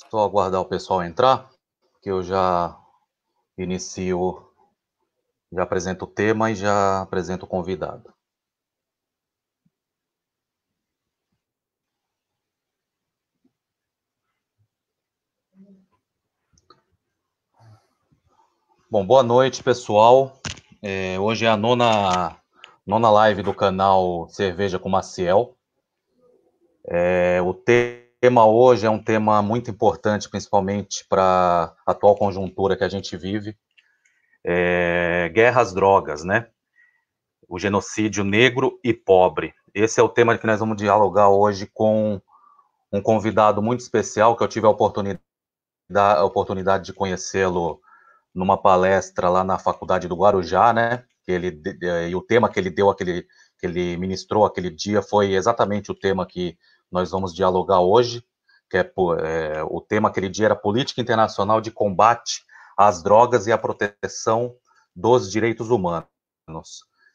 Só aguardar o pessoal entrar, que eu já inicio, já apresento o tema e já apresento o convidado. Bom, boa noite, pessoal. Hoje é a nona live do canal Cerveja com Maciel. O tema hoje é um tema muito importante, principalmente para a atual conjuntura que a gente vive. Guerra às drogas, né? O genocídio negro e pobre. Esse é o tema que nós vamos dialogar hoje com um convidado muito especial, que eu tive a oportunidade de conhecê-lo numa palestra lá na faculdade do Guarujá, né? E o tema que ele deu, que ele ministrou aquele dia, foi exatamente o tema que nós vamos dialogar hoje, o tema aquele dia era Política Internacional de Combate às Drogas e a Proteção dos Direitos Humanos.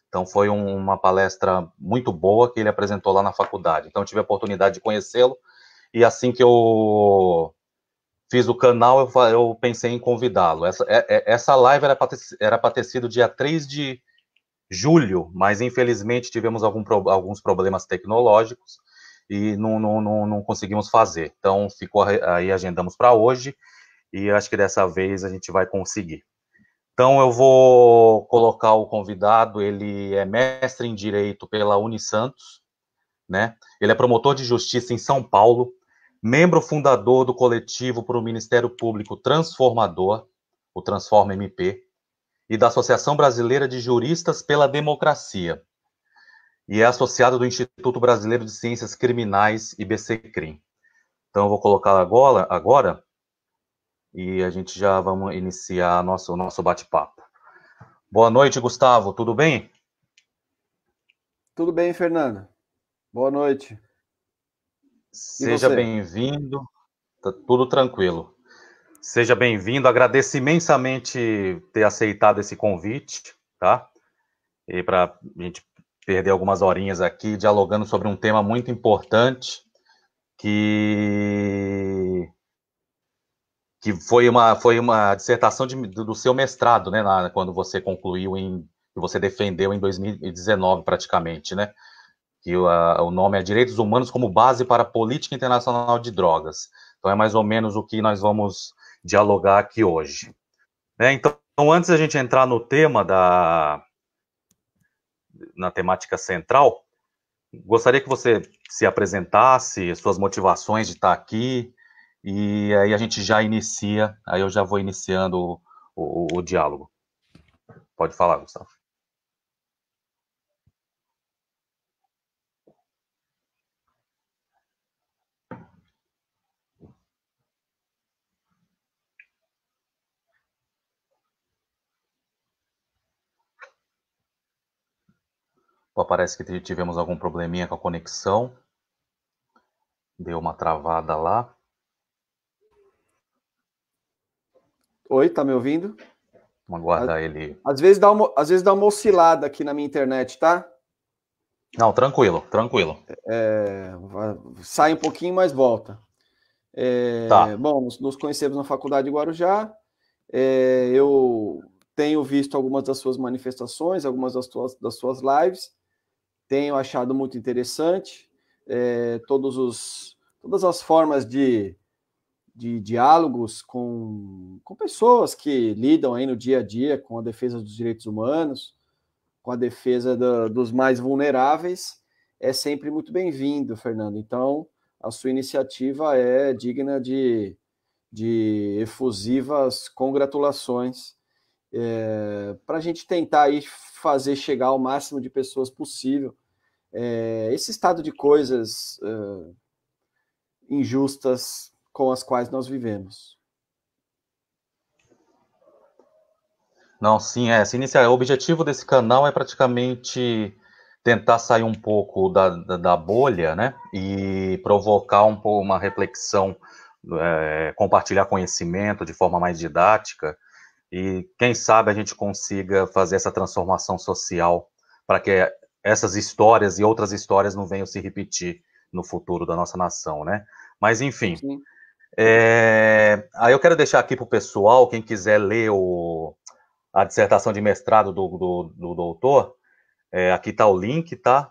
Então foi uma palestra muito boa que ele apresentou lá na faculdade. Então eu tive a oportunidade de conhecê-lo e assim que eu fiz o canal, eu pensei em convidá-lo. Essa live era para ter sido dia 3 de julho, mas infelizmente tivemos alguns problemas tecnológicos e não conseguimos fazer. Então ficou aí, agendamos para hoje e acho que dessa vez a gente vai conseguir. Então eu vou colocar o convidado, ele é mestre em Direito pela Unisantos, né? Ele é promotor de justiça em São Paulo, membro fundador do coletivo para o Ministério Público Transformador, o Transforma MP, e da Associação Brasileira de Juristas pela Democracia, e é associado do Instituto Brasileiro de Ciências Criminais, IBCCRIM. Então eu vou colocar agora e a gente já vamos iniciar o nosso bate-papo. Boa noite, Gustavo, tudo bem? Tudo bem, Fernando? Boa noite. E Seja você? bem-vindo, tá tudo tranquilo. Seja bem-vindo, agradeço imensamente ter aceitado esse convite, tá? E para a gente perder algumas horinhas aqui dialogando sobre um tema muito importante que, que foi uma dissertação do seu mestrado, né? Quando você concluiu que você defendeu em 2019 praticamente, né? Que o nome é Direitos Humanos como Base para a Política Internacional de Drogas. Então é mais ou menos o que nós vamos dialogar aqui hoje. Então, antes da gente entrar no tema na temática central, gostaria que você se apresentasse, suas motivações de estar aqui, e aí a gente já inicia, aí eu já vou iniciando o diálogo. Pode falar, Gustavo. Pô, parece que tivemos algum probleminha com a conexão, deu uma travada lá. Oi, tá me ouvindo? Vamos Á- aguardar ele. Às vezes dá uma oscilada aqui na minha internet, tá? Não, tranquilo, tranquilo. Sai um pouquinho, mas volta. Tá. Bom, nos conhecemos na Faculdade de Guarujá. Eu tenho visto algumas das suas manifestações, algumas das suas lives. Tenho achado muito interessante todas as formas de diálogos com pessoas que lidam aí no dia a dia com a defesa dos direitos humanos, com a defesa dos mais vulneráveis, é sempre muito bem-vindo, Fernando. Então, a sua iniciativa é digna de efusivas congratulações, para a gente tentar aí fazer chegar ao máximo de pessoas possível esse estado de coisas injustas com as quais nós vivemos. Não, sim, se iniciar. O objetivo desse canal é praticamente tentar sair um pouco da bolha, né? E provocar um pouco uma reflexão, compartilhar conhecimento de forma mais didática. E quem sabe a gente consiga fazer essa transformação social para que essas histórias e outras histórias não venham se repetir no futuro da nossa nação, né? Mas, enfim, Sim. Aí eu quero deixar aqui para o pessoal, quem quiser ler a dissertação de mestrado do doutor, aqui está o link, tá?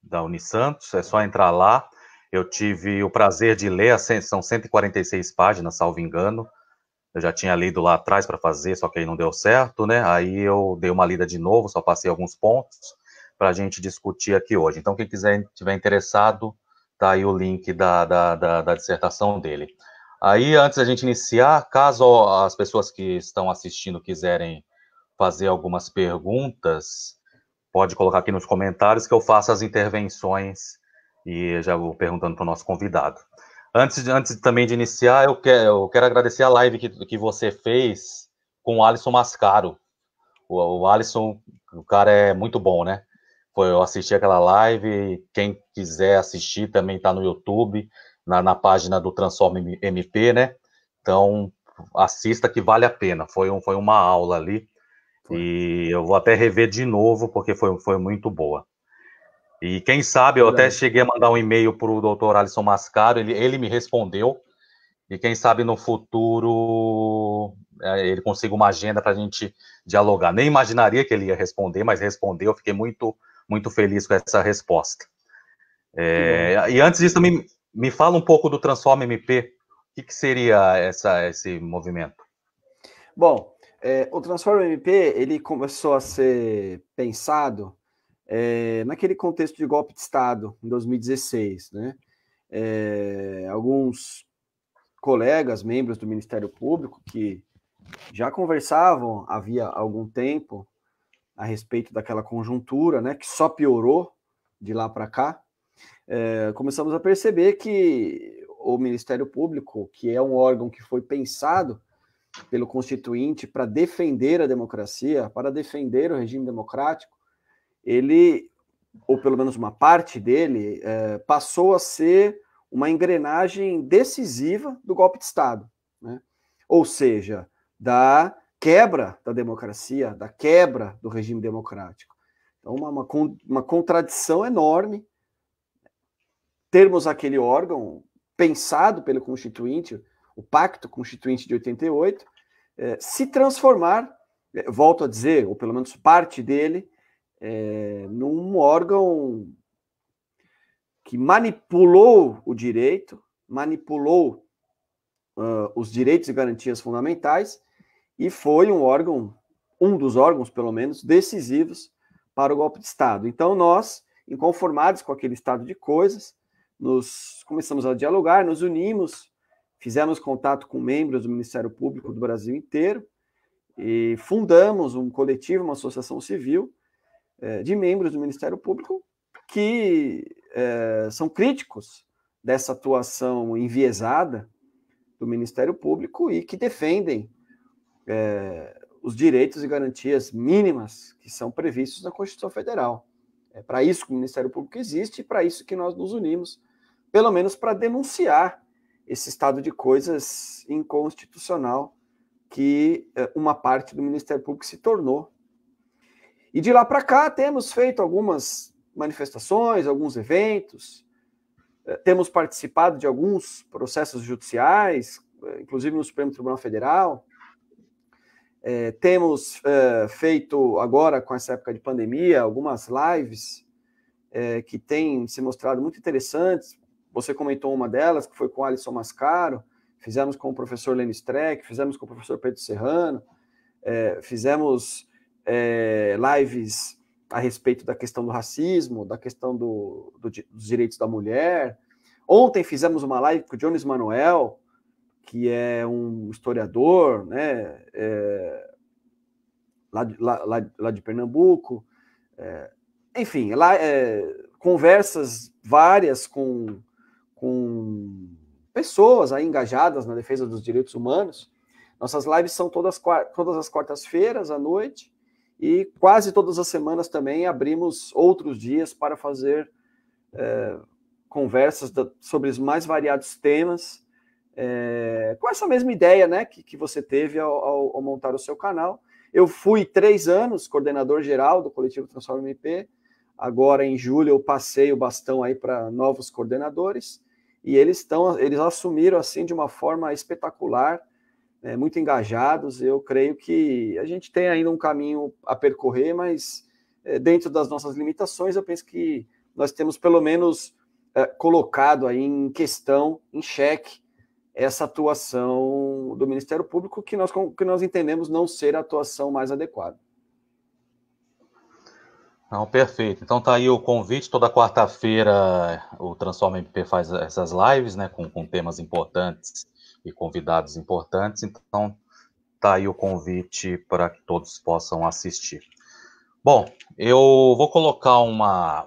Da Unisantos, é só entrar lá. Eu tive o prazer de ler, são 146 páginas, salvo engano. Eu já tinha lido lá atrás para fazer, só que aí não deu certo, né? Aí eu dei uma lida de novo, só passei alguns pontos para a gente discutir aqui hoje. Então, quem tiver interessado, tá aí o link da dissertação dele. Aí, antes da gente iniciar, caso as pessoas que estão assistindo quiserem fazer algumas perguntas, pode colocar aqui nos comentários que eu faço as intervenções e já vou perguntando para o nosso convidado. Antes também de iniciar, eu quero agradecer a live que você fez com o Alisson Mascaro. O Alisson, o cara é muito bom, né? Eu assisti aquela live, quem quiser assistir também está no YouTube, na página do Transforma MP, né? Então, assista que vale a pena. Foi uma aula ali. E eu vou até rever de novo, porque foi muito boa. E quem sabe, eu até cheguei a mandar um e-mail para o doutor Alisson Mascaro, ele me respondeu, e quem sabe no futuro ele consiga uma agenda para a gente dialogar. Nem imaginaria que ele ia responder, mas respondeu, fiquei muito, muito feliz com essa resposta. E antes disso, me fala um pouco do Transforma MP, o que seria esse movimento? Bom, o Transforma MP, ele começou a ser pensado naquele contexto de golpe de Estado, em 2016, né? Alguns colegas, membros do Ministério Público, que já conversavam havia algum tempo a respeito daquela conjuntura, né, que só piorou de lá para cá, começamos a perceber que o Ministério Público, que é um órgão que foi pensado pelo Constituinte para defender a democracia, para defender o regime democrático, ele, ou pelo menos uma parte dele, passou a ser uma engrenagem decisiva do golpe de Estado, né? Ou seja, da quebra da democracia, da quebra do regime democrático. Então, uma contradição enorme termos aquele órgão pensado pelo Constituinte, o Pacto Constituinte de 88, se transformar, volto a dizer, ou pelo menos parte dele, num órgão que manipulou o direito, manipulou os direitos e garantias fundamentais, e foi um dos órgãos, pelo menos, decisivos para o golpe de Estado. Então, nós, inconformados com aquele estado de coisas, começamos a dialogar, nos unimos, fizemos contato com membros do Ministério Público do Brasil inteiro, e fundamos um coletivo, uma associação civil, de membros do Ministério Público que são críticos dessa atuação enviesada do Ministério Público e que defendem os direitos e garantias mínimas que são previstos na Constituição Federal. É para isso que o Ministério Público existe e para isso que nós nos unimos, pelo menos para denunciar esse estado de coisas inconstitucional que uma parte do Ministério Público se tornou. E de lá para cá temos feito algumas manifestações, alguns eventos, temos participado de alguns processos judiciais, inclusive no Supremo Tribunal Federal, temos feito agora, com essa época de pandemia, algumas lives que têm se mostrado muito interessantes. Você comentou uma delas, que foi com o Alisson Mascaro, fizemos com o professor Lênin Streck, fizemos com o professor Pedro Serrano, fizemos lives a respeito da questão do racismo, da questão dos direitos da mulher. Ontem fizemos uma live com o Jones Manuel, que é um historiador, né, lá de Pernambuco. Enfim, conversas várias com pessoas aí engajadas na defesa dos direitos humanos. Nossas lives são todas as quartas-feiras à noite, e quase todas as semanas também abrimos outros dias para fazer conversas sobre os mais variados temas, com essa mesma ideia, né, que você teve ao montar o seu canal. Eu fui 3 anos coordenador geral do Coletivo Transforma MP, agora em julho eu passei o bastão aí para novos coordenadores, e eles assumiram assim de uma forma espetacular, muito engajados. Eu creio que a gente tem ainda um caminho a percorrer, mas dentro das nossas limitações, eu penso que nós temos pelo menos colocado aí em questão, em xeque, essa atuação do Ministério Público que nós entendemos não ser a atuação mais adequada. Não, perfeito. Então tá aí o convite. Toda quarta-feira o Transforma MP faz essas lives, né, com temas importantes e convidados importantes. Então tá aí o convite para que todos possam assistir. Bom, eu vou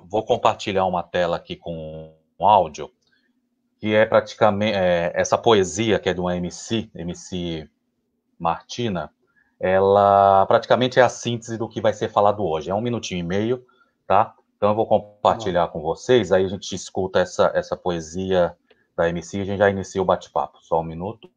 vou compartilhar uma tela aqui com um áudio, que é praticamente essa poesia que é de uma MC Martina. Ela praticamente é a síntese do que vai ser falado hoje. É 1 minutinho e meio, tá? Então eu vou compartilhar com vocês, aí a gente escuta essa poesia da MC e a gente já inicia o bate-papo. Só 1 minuto.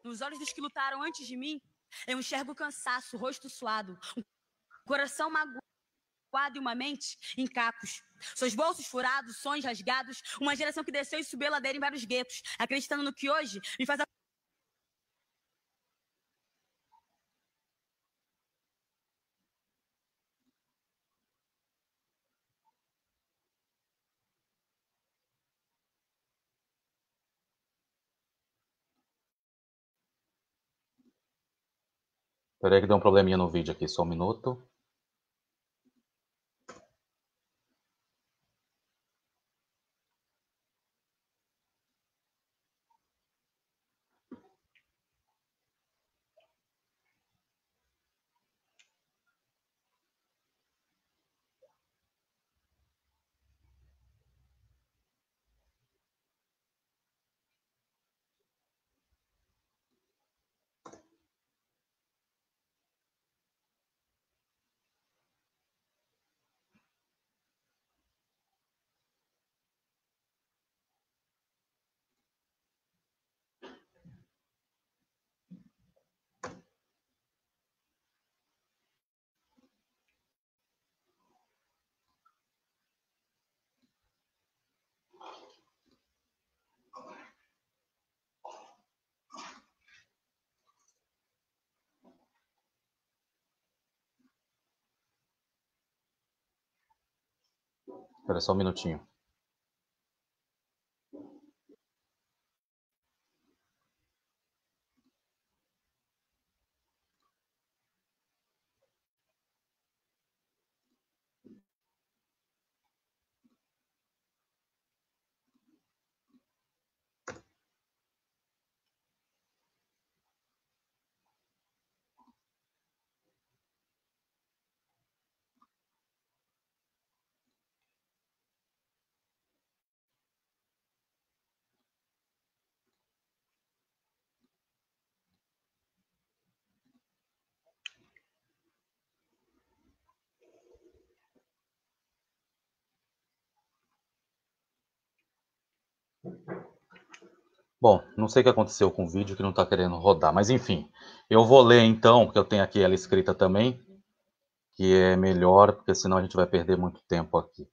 Nos olhos dos que lutaram antes de mim, eu enxergo cansaço, rosto suado, um coração magoado e uma mente em cacos. Seus bolsos furados, sonhos rasgados, uma geração que desceu e subiu a ladeira em vários guetos, acreditando no que hoje me faz... Peraí que deu um probleminha no vídeo aqui, só 1 minuto. Espera só 1 minutinho. Bom, não sei o que aconteceu com o vídeo que não está querendo rodar, mas enfim, eu vou ler então, porque eu tenho aqui ela escrita também, que é melhor, porque senão a gente vai perder muito tempo aqui.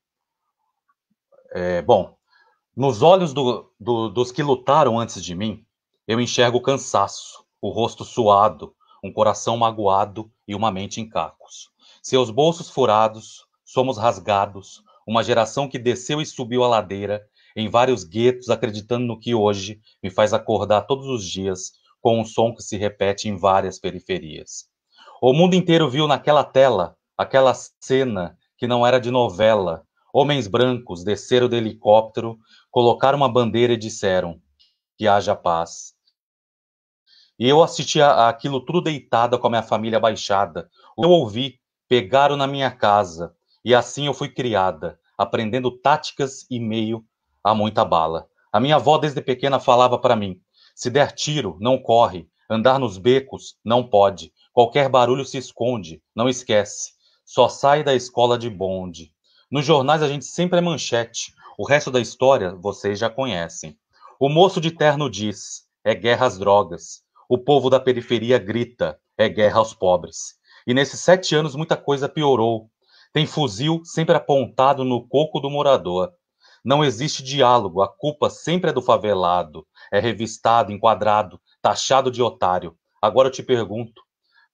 Bom, nos olhos dos que lutaram antes de mim, eu enxergo cansaço, o rosto suado, um coração magoado e uma mente em cacos. Seus bolsos furados, somos rasgados, uma geração que desceu e subiu a ladeira, em vários guetos, acreditando no que hoje me faz acordar todos os dias com um som que se repete em várias periferias. O mundo inteiro viu naquela tela, aquela cena que não era de novela. Homens brancos desceram do helicóptero, colocaram uma bandeira e disseram que haja paz. E eu assisti aquilo tudo deitada com a minha família baixada. O que eu ouvi, pegaram na minha casa. E assim eu fui criada, aprendendo táticas e meio a muita bala. A minha avó desde pequena falava para mim, se der tiro, não corre. Andar nos becos, não pode. Qualquer barulho se esconde, não esquece. Só sai da escola de bonde. Nos jornais a gente sempre é manchete. O resto da história vocês já conhecem. O moço de terno diz: é guerra às drogas. O povo da periferia grita: é guerra aos pobres. E nesses 7 anos muita coisa piorou. Tem fuzil sempre apontado no coco do morador. Não existe diálogo, a culpa sempre é do favelado. É revistado, enquadrado, taxado de otário. Agora eu te pergunto,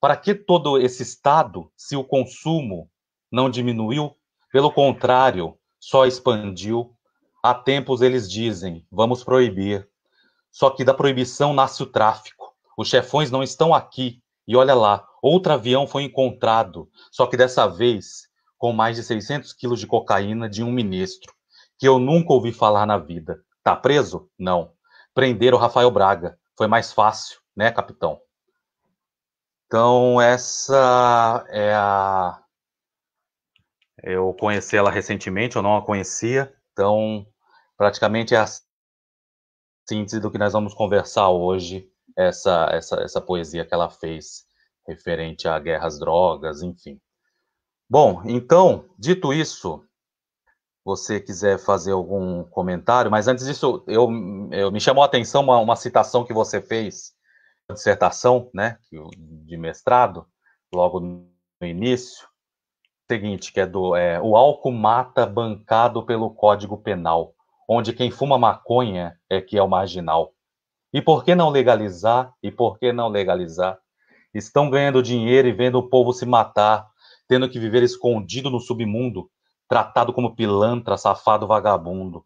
para que todo esse Estado se o consumo não diminuiu? Pelo contrário, só expandiu. Há tempos eles dizem, vamos proibir. Só que da proibição nasce o tráfico. Os chefões não estão aqui. E olha lá, outro avião foi encontrado, só que dessa vez com mais de 600 quilos de cocaína de um ministro, que eu nunca ouvi falar na vida. Tá preso? Não. Prenderam o Rafael Braga. Foi mais fácil, né, capitão? Então, essa é a... Eu conheci ela recentemente, eu não a conhecia. Então, praticamente é a síntese do que nós vamos conversar hoje, essa poesia que ela fez, referente à guerra às drogas, enfim. Bom, então, dito isso, você quiser fazer algum comentário, mas antes disso, me chamou a atenção uma citação que você fez, dissertação, né, de mestrado, logo no início, seguinte, que é o álcool mata bancado pelo Código Penal, onde quem fuma maconha é que é o marginal. E por que não legalizar? E por que não legalizar? Estão ganhando dinheiro e vendo o povo se matar, tendo que viver escondido no submundo, tratado como pilantra, safado, vagabundo,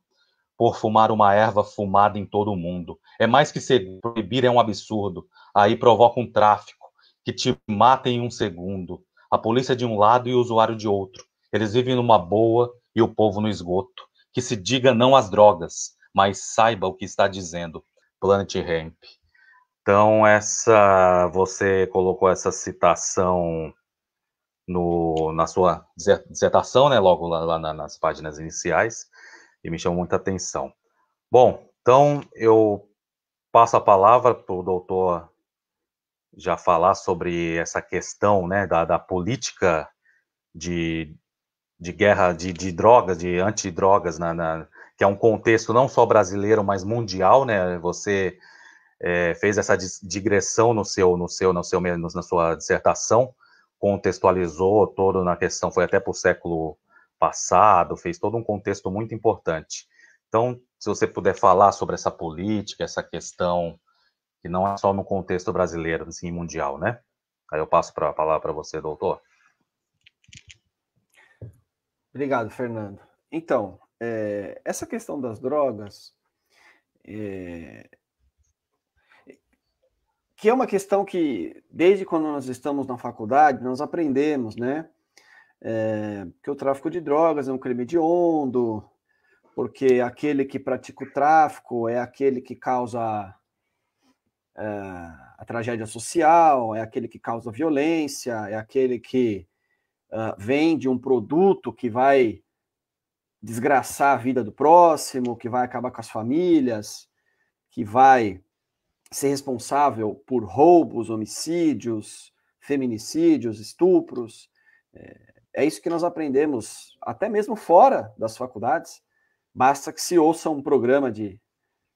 por fumar uma erva fumada em todo o mundo. É mais que proibir, é um absurdo. Aí provoca um tráfico, que te mata em um segundo. A polícia de um lado e o usuário de outro. Eles vivem numa boa e o povo no esgoto. Que se diga não às drogas, mas saiba o que está dizendo. Planet Hemp. Então, você colocou essa citação na sua dissertação, né, logo lá nas páginas iniciais, e me chamou muita atenção. Bom, então eu passo a palavra para o doutor já falar sobre essa questão, né, da política de guerra de drogas, de antidrogas, que é um contexto não só brasileiro, mas mundial, né? Você fez essa digressão na sua dissertação, contextualizou todo na questão, foi até para o século passado, fez todo um contexto muito importante. Então, se você puder falar sobre essa política, essa questão, que não é só no contexto brasileiro, assim, mundial, né? Aí eu passo a palavra para você, doutor. Obrigado, Fernando. Então, essa questão das drogas, que é uma questão que, desde quando nós estamos na faculdade, nós aprendemos, né? Que o tráfico de drogas é um crime hediondo, porque aquele que pratica o tráfico é aquele que causa a tragédia social, é aquele que causa violência, é aquele que vende um produto que vai desgraçar a vida do próximo, que vai acabar com as famílias, que vai ser responsável por roubos, homicídios, feminicídios, estupros. É isso que nós aprendemos, até mesmo fora das faculdades. Basta que se ouça um programa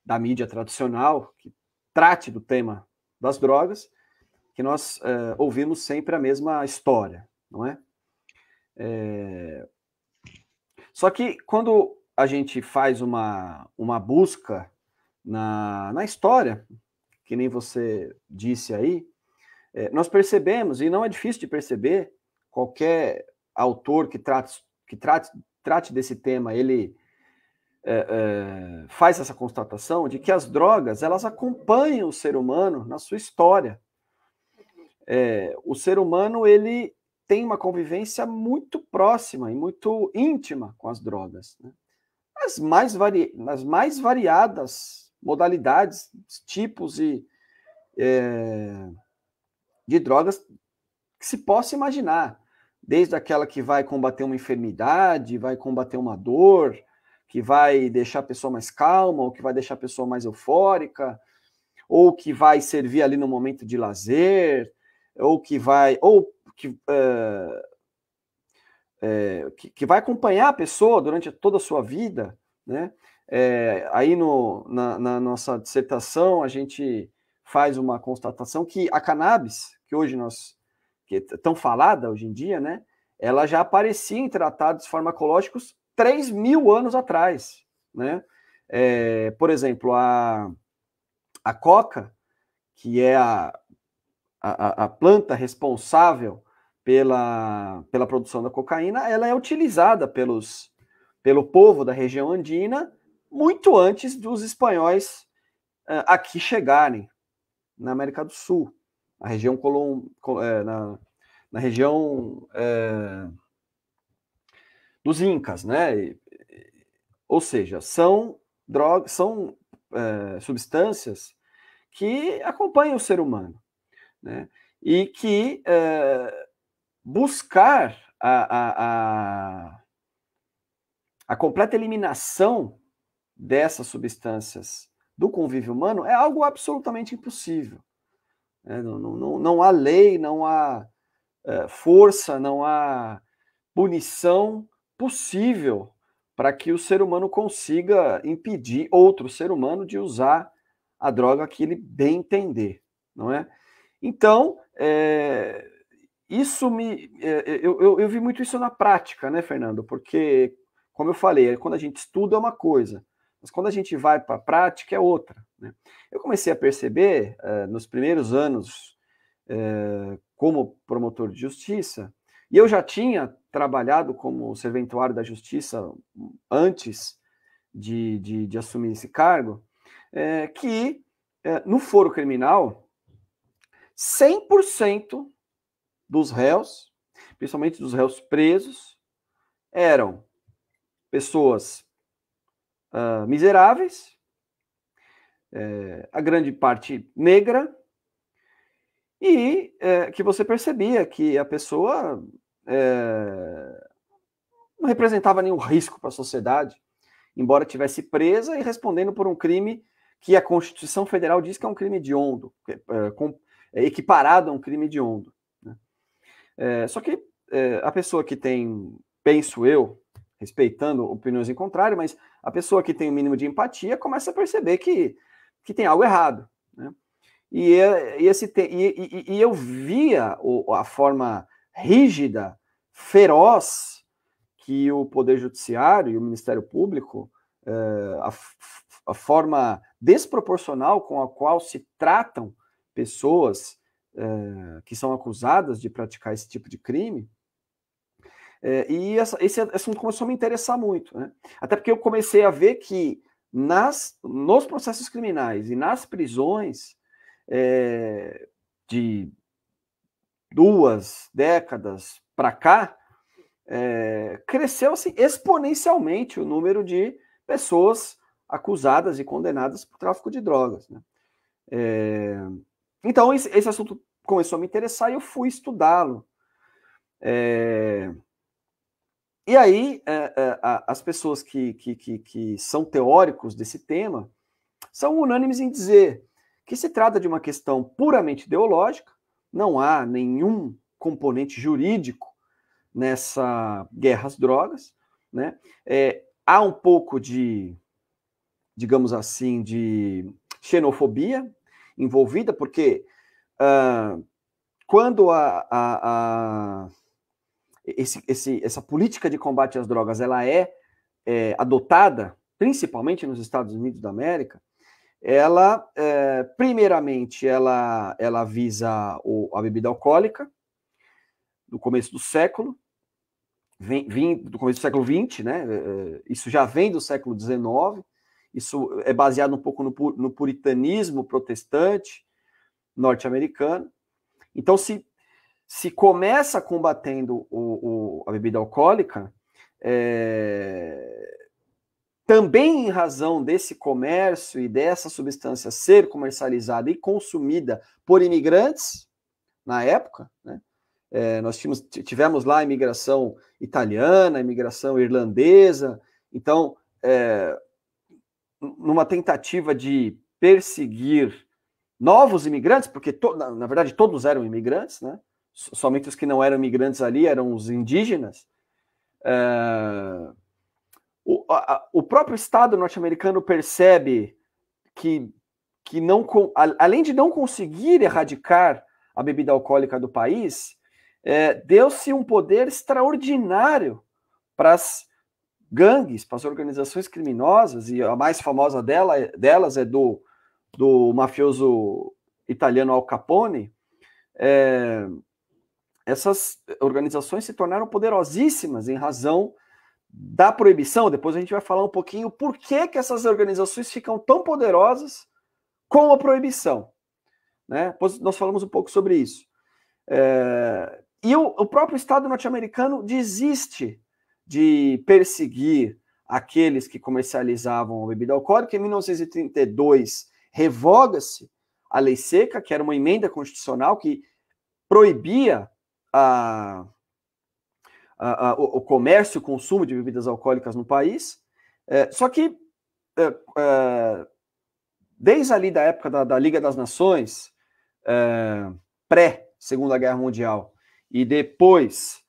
da mídia tradicional que trate do tema das drogas, que nós ouvimos sempre a mesma história, não é? Só que quando a gente faz uma busca na história, que nem você disse aí, nós percebemos, e não é difícil de perceber, qualquer autor que trate desse tema, ele faz essa constatação de que as drogas, elas acompanham o ser humano na sua história. O ser humano, ele tem uma convivência muito próxima e muito íntima com as drogas, né? Nas mais variadas modalidades, tipos de drogas que se possa imaginar, desde aquela que vai combater uma enfermidade, vai combater uma dor, que vai deixar a pessoa mais calma, ou que vai deixar a pessoa mais eufórica, ou que vai servir ali no momento de lazer, que vai acompanhar a pessoa durante toda a sua vida, né? Aí na nossa dissertação a gente faz uma constatação que a cannabis, que hoje que é tão falada hoje em dia, né? Ela já aparecia em tratados farmacológicos 3.000 anos atrás, né? Por exemplo, a coca, que é a planta responsável pela produção da cocaína, ela é utilizada pelo povo da região andina muito antes dos espanhóis aqui chegarem na América do Sul, na região na região dos Incas, né? Ou seja, são drogas, são substâncias que acompanham o ser humano, né? E que buscar a completa eliminação dessas substâncias do convívio humano é algo absolutamente impossível. Não há lei, não há força, não há punição possível para que o ser humano consiga impedir outro ser humano de usar a droga que ele bem entender, não é? Então, isso eu vi muito isso na prática, né, Fernando? Porque, como eu falei, quando a gente estuda é uma coisa, mas quando a gente vai para a prática é outra, né? Eu comecei a perceber, nos primeiros anos, como promotor de justiça, e eu já tinha trabalhado como serventuário da justiça antes de assumir esse cargo, que no foro criminal, 100% dos réus, principalmente dos réus presos, eram pessoas miseráveis, a grande parte negra, e que você percebia que a pessoa não representava nenhum risco para a sociedade, embora tivesse presa e respondendo por um crime que a Constituição Federal diz que é um crime hediondo, equiparado a um crime hediondo, né? Só que a pessoa que tem, penso eu, respeitando opiniões em contrário, mas a pessoa que tem o mínimo de empatia começa a perceber que tem algo errado, né? E eu via a forma rígida, feroz, que o Poder Judiciário e o Ministério Público, a forma desproporcional com a qual se tratam pessoas que são acusadas de praticar esse tipo de crime, e esse assunto começou a me interessar muito, né? Até porque eu comecei a ver que nos processos criminais e nas prisões de 2 décadas para cá, cresceu assim, exponencialmente o número de pessoas acusadas e condenadas por tráfico de drogas, né? Então, esse assunto começou a me interessar e eu fui estudá-lo. E aí, as pessoas que são teóricos desse tema são unânimes em dizer que se trata de uma questão puramente ideológica, não há nenhum componente jurídico nessa guerra às drogas, né? Há um pouco de, digamos assim, de xenofobia envolvida, porque quando essa política de combate às drogas ela é adotada, principalmente nos Estados Unidos da América, ela, primeiramente, ela visa a bebida alcoólica, no começo do século, do começo do século XX, né? Isso já vem do século XIX, isso é baseado um pouco no puritanismo protestante norte-americano. Então, se começa combatendo a bebida alcoólica, também em razão desse comércio e dessa substância ser comercializada e consumida por imigrantes, na época, né? Nós tivemos lá a imigração italiana, a imigração irlandesa, então, numa tentativa de perseguir novos imigrantes, porque, na verdade, todos eram imigrantes, né? Somente os que não eram imigrantes ali eram os indígenas, o próprio Estado norte-americano percebe que não, além de não conseguir erradicar a bebida alcoólica do país, deu-se um poder extraordinário para as gangues, para as organizações criminosas, e a mais famosa delas é do mafioso italiano Al Capone. Essas organizações se tornaram poderosíssimas em razão da proibição. Depois a gente vai falar um pouquinho por que essas organizações ficam tão poderosas com a proibição, né? Depois nós falamos um pouco sobre isso. E o próprio Estado norte-americano desiste de perseguir aqueles que comercializavam a bebida alcoólica. Em 1932, revoga-se a Lei Seca, que era uma emenda constitucional que proibia o comércio e o consumo de bebidas alcoólicas no país. Só que, desde ali da época da Liga das Nações, pré-Segunda Guerra Mundial, e depois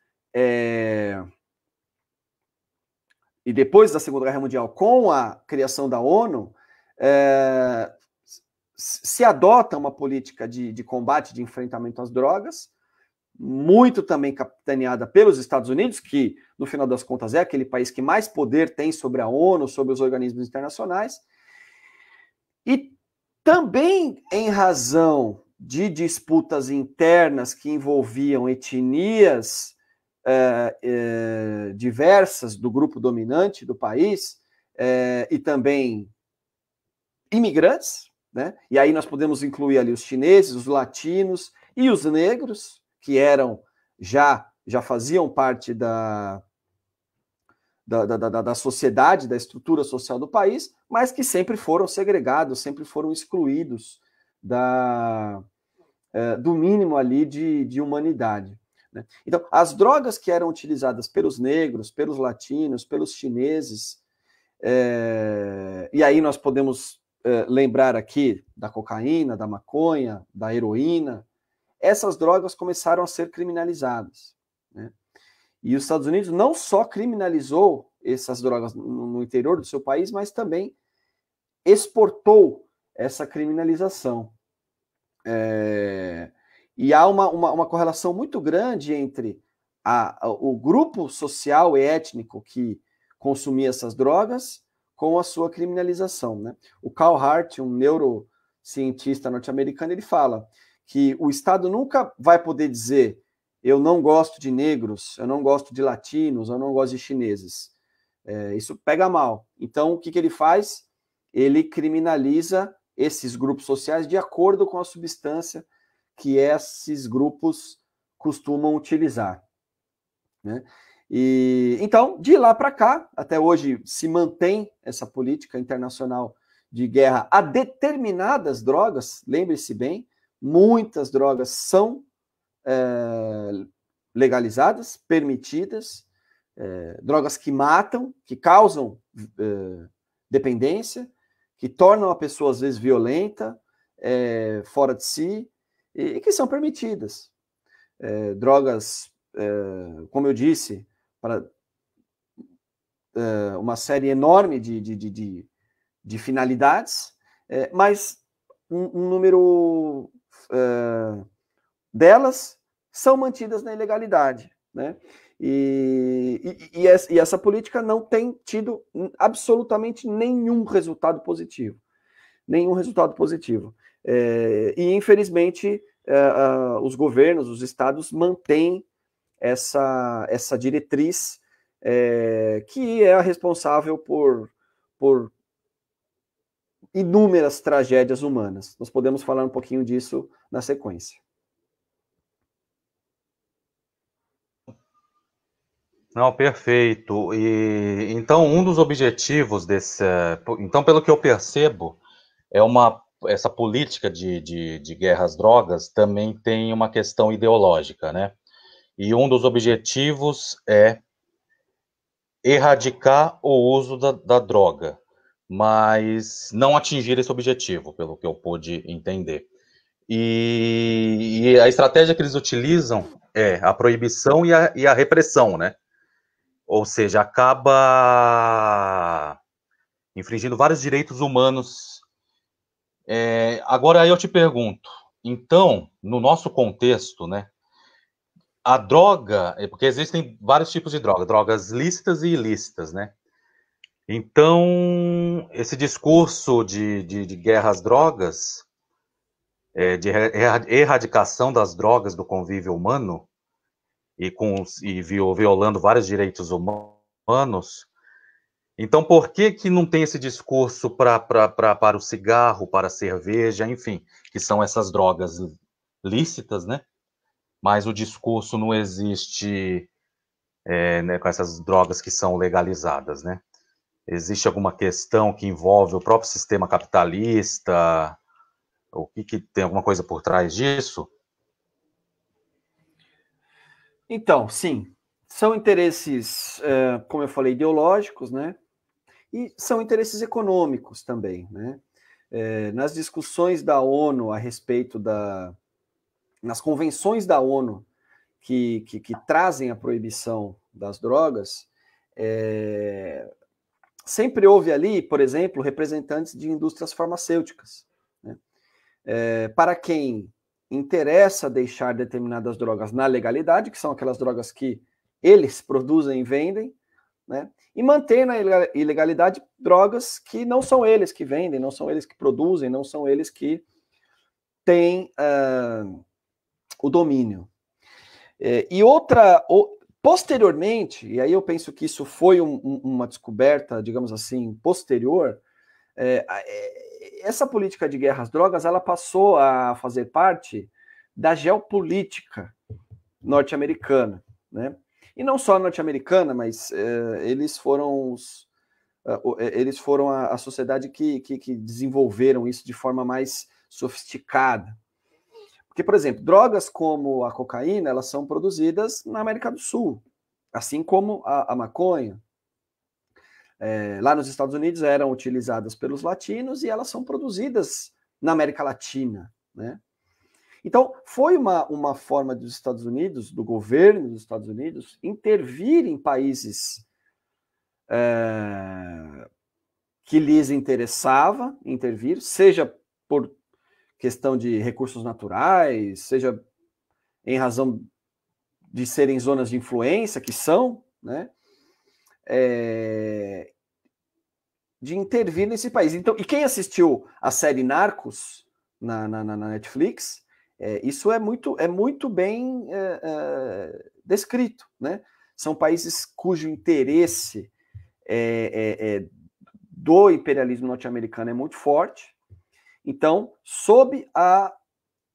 da Segunda Guerra Mundial, com a criação da ONU, se adota uma política de combate, de enfrentamento às drogas, muito também capitaneada pelos Estados Unidos, que, no final das contas, é aquele país que mais poder tem sobre a ONU, sobre os organismos internacionais, e também em razão de disputas internas que envolviam etnias diversas do grupo dominante do país, e também imigrantes, né? E aí nós podemos incluir ali os chineses, os latinos e os negros, que já faziam parte da sociedade, da estrutura social do país, mas que sempre foram segregados, sempre foram excluídos do mínimo ali de humanidade, né? Então, as drogas que eram utilizadas pelos negros, pelos latinos, pelos chineses, e aí nós podemos lembrar aqui da cocaína, da maconha, da heroína, essas drogas começaram a ser criminalizadas, né? E os Estados Unidos não só criminalizou essas drogas no interior do seu país, mas também exportou essa criminalização. E há uma correlação muito grande entre o grupo social e étnico que consumia essas drogas com a sua criminalização, né? O Carl Hart, um neurocientista norte-americano, ele fala que o Estado nunca vai poder dizer: eu não gosto de negros, eu não gosto de latinos, eu não gosto de chineses. Isso pega mal. Então, o que ele faz? Ele criminaliza esses grupos sociais de acordo com a substância que esses grupos costumam utilizar, né? E então, de lá para cá, até hoje se mantém essa política internacional de guerra a determinadas drogas. Lembre-se bem, muitas drogas são legalizadas, permitidas, drogas que matam, que causam dependência, que tornam a pessoa, às vezes, violenta, fora de si, e que são permitidas. Drogas, como eu disse, para uma série enorme de finalidades, mas um número delas são mantidas na ilegalidade, né? E essa política não tem tido absolutamente nenhum resultado positivo. Nenhum resultado positivo. E, infelizmente, os governos, os estados mantêm essa diretriz, que é a responsável por inúmeras tragédias humanas. Nós podemos falar um pouquinho disso na sequência. Não, perfeito. E então um dos objetivos então, pelo que eu percebo, essa política de guerra às drogas também tem uma questão ideológica, né? E um dos objetivos é erradicar o uso da droga, mas não atingir esse objetivo, pelo que eu pude entender. E a estratégia que eles utilizam é a proibição e a repressão, né? ou seja, acaba infringindo vários direitos humanos. Agora aí eu te pergunto, então, no nosso contexto, né, a droga, porque existem vários tipos de droga, drogas lícitas e ilícitas, né? Então, esse discurso de guerra às drogas, de erradicação das drogas do convívio humano, e violando vários direitos humanos, então por que não tem esse discurso para o cigarro, para a cerveja, enfim, que são essas drogas lícitas, né? Mas o discurso não existe né, com essas drogas que são legalizadas, né? Existe alguma questão que envolve o próprio sistema capitalista? O que tem alguma coisa por trás disso? Então, sim, são interesses, como eu falei, ideológicos, né? E são interesses econômicos também, né? Nas discussões da ONU a respeito nas convenções da ONU que trazem a proibição das drogas, sempre houve ali, por exemplo, representantes de indústrias farmacêuticas, né? Para quem interessa deixar determinadas drogas na legalidade, que são aquelas drogas que eles produzem e vendem, né? E manter na ilegalidade drogas que não são eles que vendem, não são eles que produzem, não são eles que têm o domínio. Posteriormente, e aí eu penso que isso foi uma descoberta, digamos assim, posterior, essa política de guerra às drogas, ela passou a fazer parte da geopolítica norte-americana, né? E não só norte-americana, mas eles foram a sociedade que desenvolveram isso de forma mais sofisticada. Porque, por exemplo, drogas como a cocaína, elas são produzidas na América do Sul, assim como a maconha. Lá nos Estados Unidos eram utilizadas pelos latinos e elas são produzidas na América Latina, né? Então, foi uma forma dos Estados Unidos, do governo dos Estados Unidos, intervir em países que lhes interessava intervir, seja por questão de recursos naturais, seja em razão de serem zonas de influência, que são, né? De intervir nesse país. Então, e quem assistiu a série Narcos na Netflix, isso é muito bem descrito, né? São países cujo interesse do imperialismo norte-americano é muito forte. Então, sob a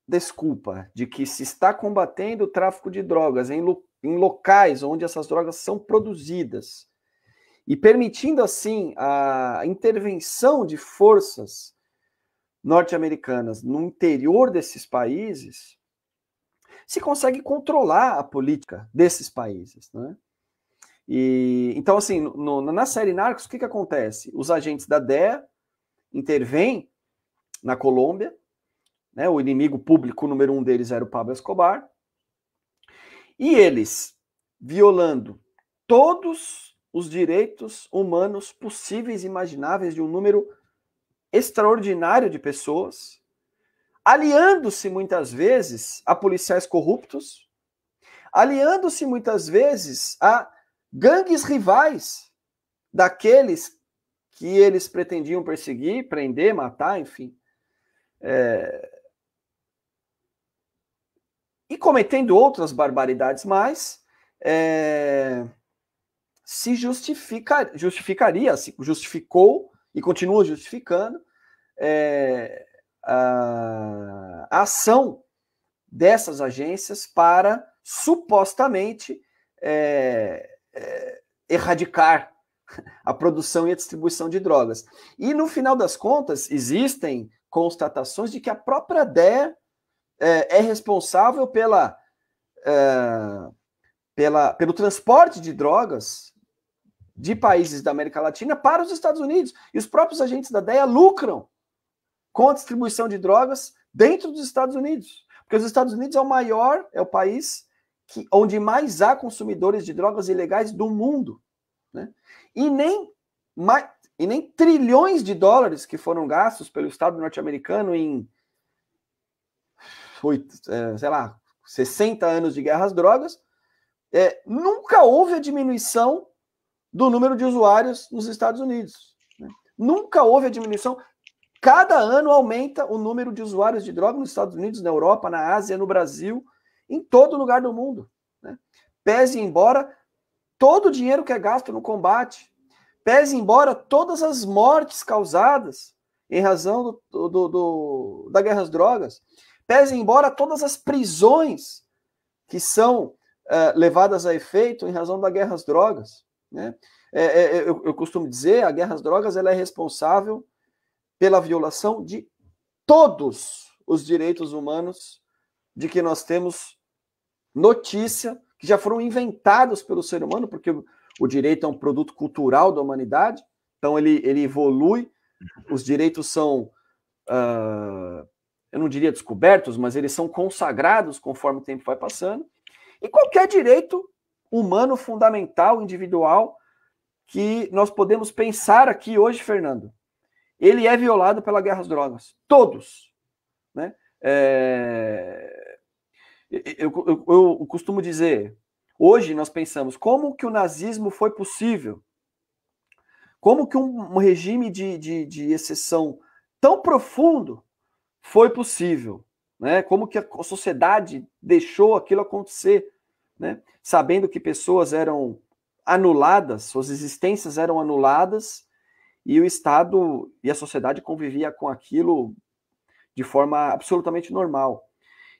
desculpa de que se está combatendo o tráfico de drogas em locais onde essas drogas são produzidas e permitindo, assim, a intervenção de forças norte-americanas no interior desses países, se consegue controlar a política desses países, né? Então, assim, na série Narcos, o que acontece? Os agentes da DEA intervêm na Colômbia, né? O inimigo público número 1 deles era o Pablo Escobar, e eles, violando todos os direitos humanos possíveis e imagináveis de um número extraordinário de pessoas, aliando-se muitas vezes a policiais corruptos, aliando-se muitas vezes a gangues rivais daqueles que eles pretendiam perseguir, prender, matar, enfim. E cometendo outras barbaridades mais, se justificaria, se justificou e continua justificando a ação dessas agências para supostamente erradicar a produção e a distribuição de drogas. E no final das contas, existem constatações de que a própria DEA é responsável pelo transporte de drogas de países da América Latina para os Estados Unidos. E os próprios agentes da DEA lucram com a distribuição de drogas dentro dos Estados Unidos. Porque os Estados Unidos é o país onde mais há consumidores de drogas ilegais do mundo, né? E nem trilhões de dólares que foram gastos pelo Estado norte-americano em 60 anos de guerra às drogas, nunca houve a diminuição do número de usuários nos Estados Unidos, né? Nunca houve a diminuição. Cada ano aumenta o número de usuários de drogas nos Estados Unidos, na Europa, na Ásia, no Brasil, em todo lugar do mundo, né? Pese embora todo o dinheiro que é gasto no combate, pese embora todas as mortes causadas em razão da guerra às drogas, pese embora todas as prisões que são levadas a efeito em razão da guerra às drogas, né? Eu costumo dizer, a guerra às drogas ela é responsável pela violação de todos os direitos humanos de que nós temos notícia, que já foram inventados pelo ser humano, porque o direito é um produto cultural da humanidade, então ele evolui, os direitos são, eu não diria descobertos, mas eles são consagrados conforme o tempo vai passando, e qualquer direito humano fundamental, individual, que nós podemos pensar aqui hoje, Fernando, ele é violado pela guerra às drogas. Todos, né? Eu costumo dizer, hoje nós pensamos, como que o nazismo foi possível? Como que um regime de exceção tão profundo foi possível? Né? Como que a sociedade deixou aquilo acontecer? Né? Sabendo que pessoas eram anuladas, suas existências eram anuladas, e o Estado e a sociedade convivia com aquilo de forma absolutamente normal.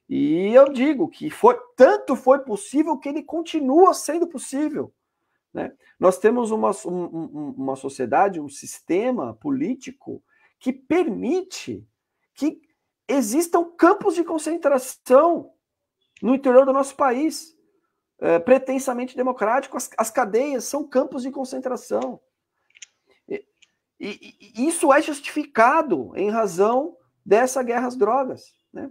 E eu digo que tanto foi possível que ele continua sendo possível, né? Nós temos uma sociedade, um sistema político que permite que existam campos de concentração no interior do nosso país, pretensamente democrático. As cadeias são campos de concentração. E isso é justificado em razão dessa guerra às drogas, né?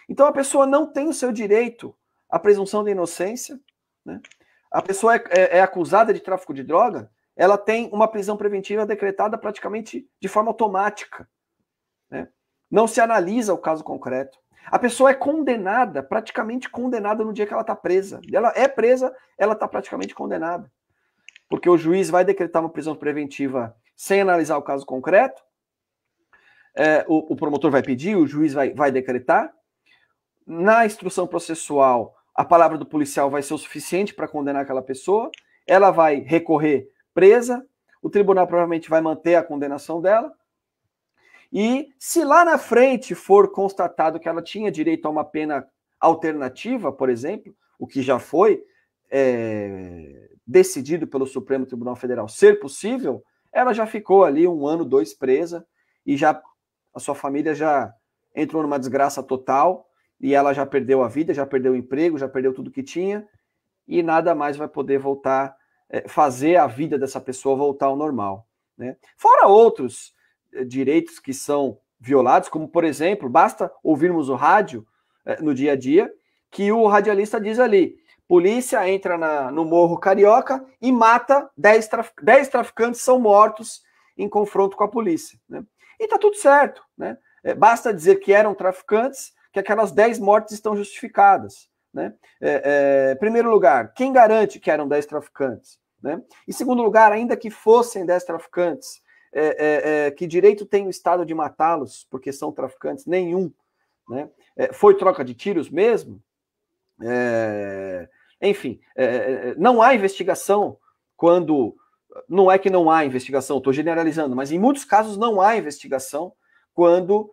Então a pessoa não tem o seu direito à presunção de inocência, né? A pessoa é acusada de tráfico de droga, ela tem uma prisão preventiva decretada praticamente de forma automática, né? Não se analisa o caso concreto. A pessoa é condenada, praticamente condenada no dia que ela está presa. Ela é presa, ela está praticamente condenada. Porque o juiz vai decretar uma prisão preventiva sem analisar o caso concreto, o promotor vai pedir, o juiz vai decretar. Na instrução processual, a palavra do policial vai ser o suficiente para condenar aquela pessoa, ela vai recorrer presa, o tribunal provavelmente vai manter a condenação dela, e se lá na frente for constatado que ela tinha direito a uma pena alternativa, por exemplo, o que já foi decidido pelo Supremo Tribunal Federal ser possível, ela já ficou ali 1 ano, 2 presa, e já a sua família já entrou numa desgraça total, e ela já perdeu a vida, já perdeu o emprego, já perdeu tudo que tinha, e nada mais vai poder voltar, fazer a vida dessa pessoa voltar ao normal, né? Fora outros direitos que são violados, como, por exemplo, basta ouvirmos o rádio no dia a dia, que o radialista diz ali, polícia entra no Morro Carioca e mata 10 traficantes, são mortos em confronto com a polícia, né? E tá tudo certo, né? Basta dizer que eram traficantes, que aquelas 10 mortes estão justificadas, né? Primeiro lugar, quem garante que eram 10 traficantes, né? Em segundo lugar, ainda que fossem 10 traficantes, que direito tem o Estado de matá-los porque são traficantes? Nenhum, né? Foi troca de tiros mesmo? Enfim, não há investigação quando... Não é que não há investigação, estou generalizando, mas em muitos casos não há investigação quando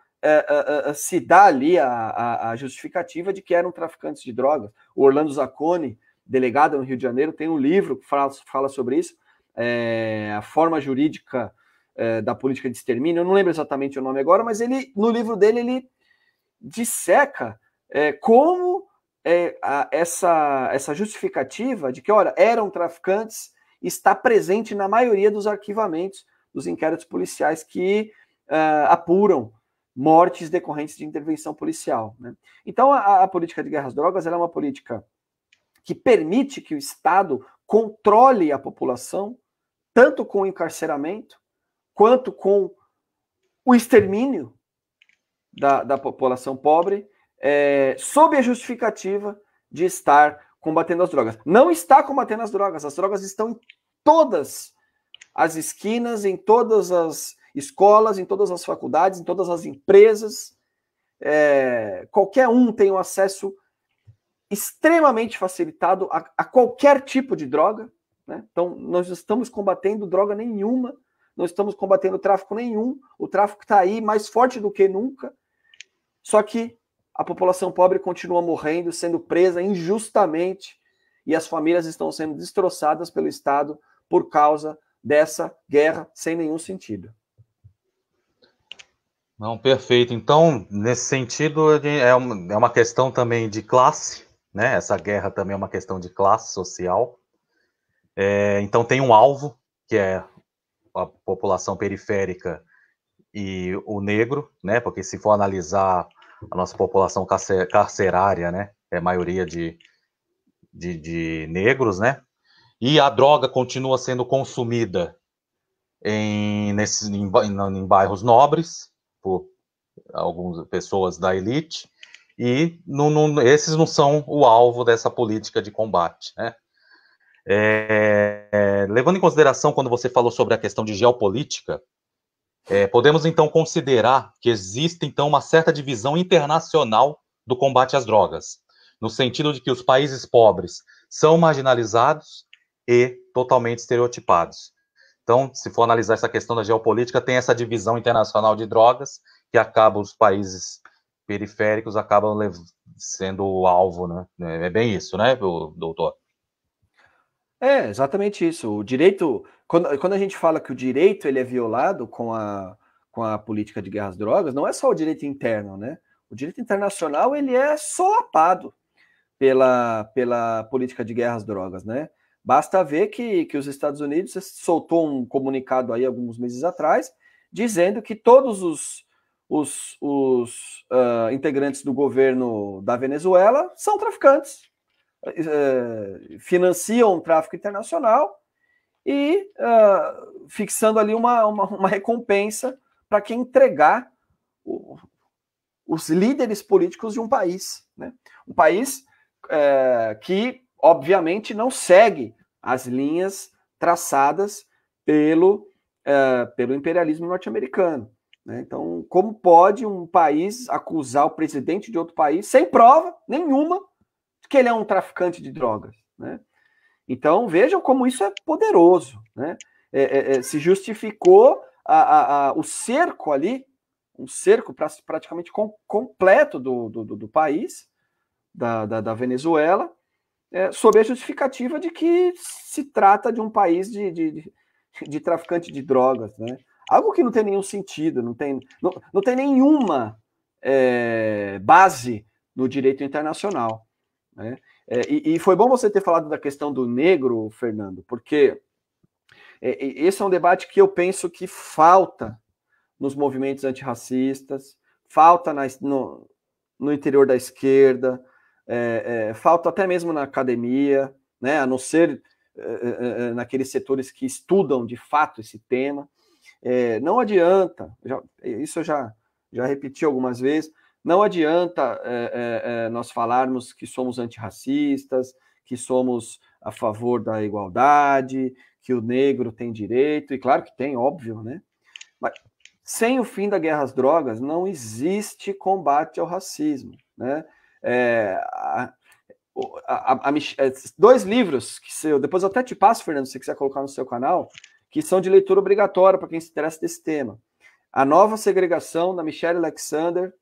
se dá ali a justificativa de que eram traficantes de drogas. O Orlando Zacconi, delegado no Rio de Janeiro, tem um livro que fala sobre isso, a forma jurídica da política de extermínio. Eu não lembro exatamente o nome agora, mas no livro dele ele disseca como essa justificativa de que, olha, eram traficantes, está presente na maioria dos arquivamentos dos inquéritos policiais que apuram mortes decorrentes de intervenção policial, né? Então, a política de guerra às drogas ela é uma política que permite que o Estado controle a população, tanto com o encarceramento, quanto com o extermínio da população pobre, sob a justificativa de estar combatendo as drogas. Não está combatendo as drogas estão em todas as esquinas, em todas as escolas, em todas as faculdades, em todas as empresas. Qualquer um tem um acesso extremamente facilitado a qualquer tipo de droga, né? Então, nós não estamos combatendo droga nenhuma, não estamos combatendo tráfico nenhum, o tráfico está aí mais forte do que nunca, só que a população pobre continua morrendo, sendo presa injustamente, e as famílias estão sendo destroçadas pelo Estado por causa dessa guerra sem nenhum sentido. Não, perfeito. Então, nesse sentido, é uma questão também de classe, né? Essa guerra também é uma questão de classe social. Então, tem um alvo, que é a população periférica e o negro, né? Porque se for analisar a nossa população carcerária, né? É a maioria de negros, né? E a droga continua sendo consumida em bairros nobres, por algumas pessoas da elite, e esses não são o alvo dessa política de combate, né? Levando em consideração, quando você falou sobre a questão de geopolítica, podemos então considerar que existe então uma certa divisão internacional do combate às drogas, no sentido de que os países pobres são marginalizados e totalmente estereotipados. Então, se for analisar essa questão da geopolítica, tem essa divisão internacional de drogas, que acaba os países periféricos acabam sendo o alvo, né? É bem isso, né, doutor? Exatamente isso. O direito, quando a gente fala que o direito ele é violado com a política de guerra às drogas, não é só o direito interno, né? O direito internacional ele é solapado pela política de guerra às drogas, né? Basta ver que os Estados Unidos soltou um comunicado aí alguns meses atrás, dizendo que todos os integrantes do governo da Venezuela são traficantes, financiam o tráfico internacional e fixando ali uma recompensa para quem entregar os líderes políticos de um país, né? Um país que obviamente não segue as linhas traçadas pelo imperialismo norte-americano, né? Então, como pode um país acusar o presidente de outro país sem prova nenhuma de que ele é um traficante de drogas, né? Então, vejam como isso é poderoso, né? Se justificou o cerco ali, um cerco praticamente completo do país, da Venezuela, sob a justificativa de que se trata de um país de traficante de drogas, né? Algo que não tem nenhum sentido, não tem nenhuma base no direito internacional, né? E foi bom você ter falado da questão do negro, Fernando, porque esse é um debate que eu penso que falta nos movimentos antirracistas, falta no interior da esquerda, falta até mesmo na academia, né, a não ser naqueles setores que estudam de fato esse tema. Não adianta, isso eu já repeti algumas vezes, não adianta nós falarmos que somos antirracistas, que somos a favor da igualdade, que o negro tem direito, e claro que tem, óbvio, né? Mas sem o fim da guerra às drogas, não existe combate ao racismo, né? Dois livros, depois eu até te passo, Fernando, se você quiser colocar no seu canal, que são de leitura obrigatória para quem se interessa desse tema. A Nova Segregação, da Michelle Alexander,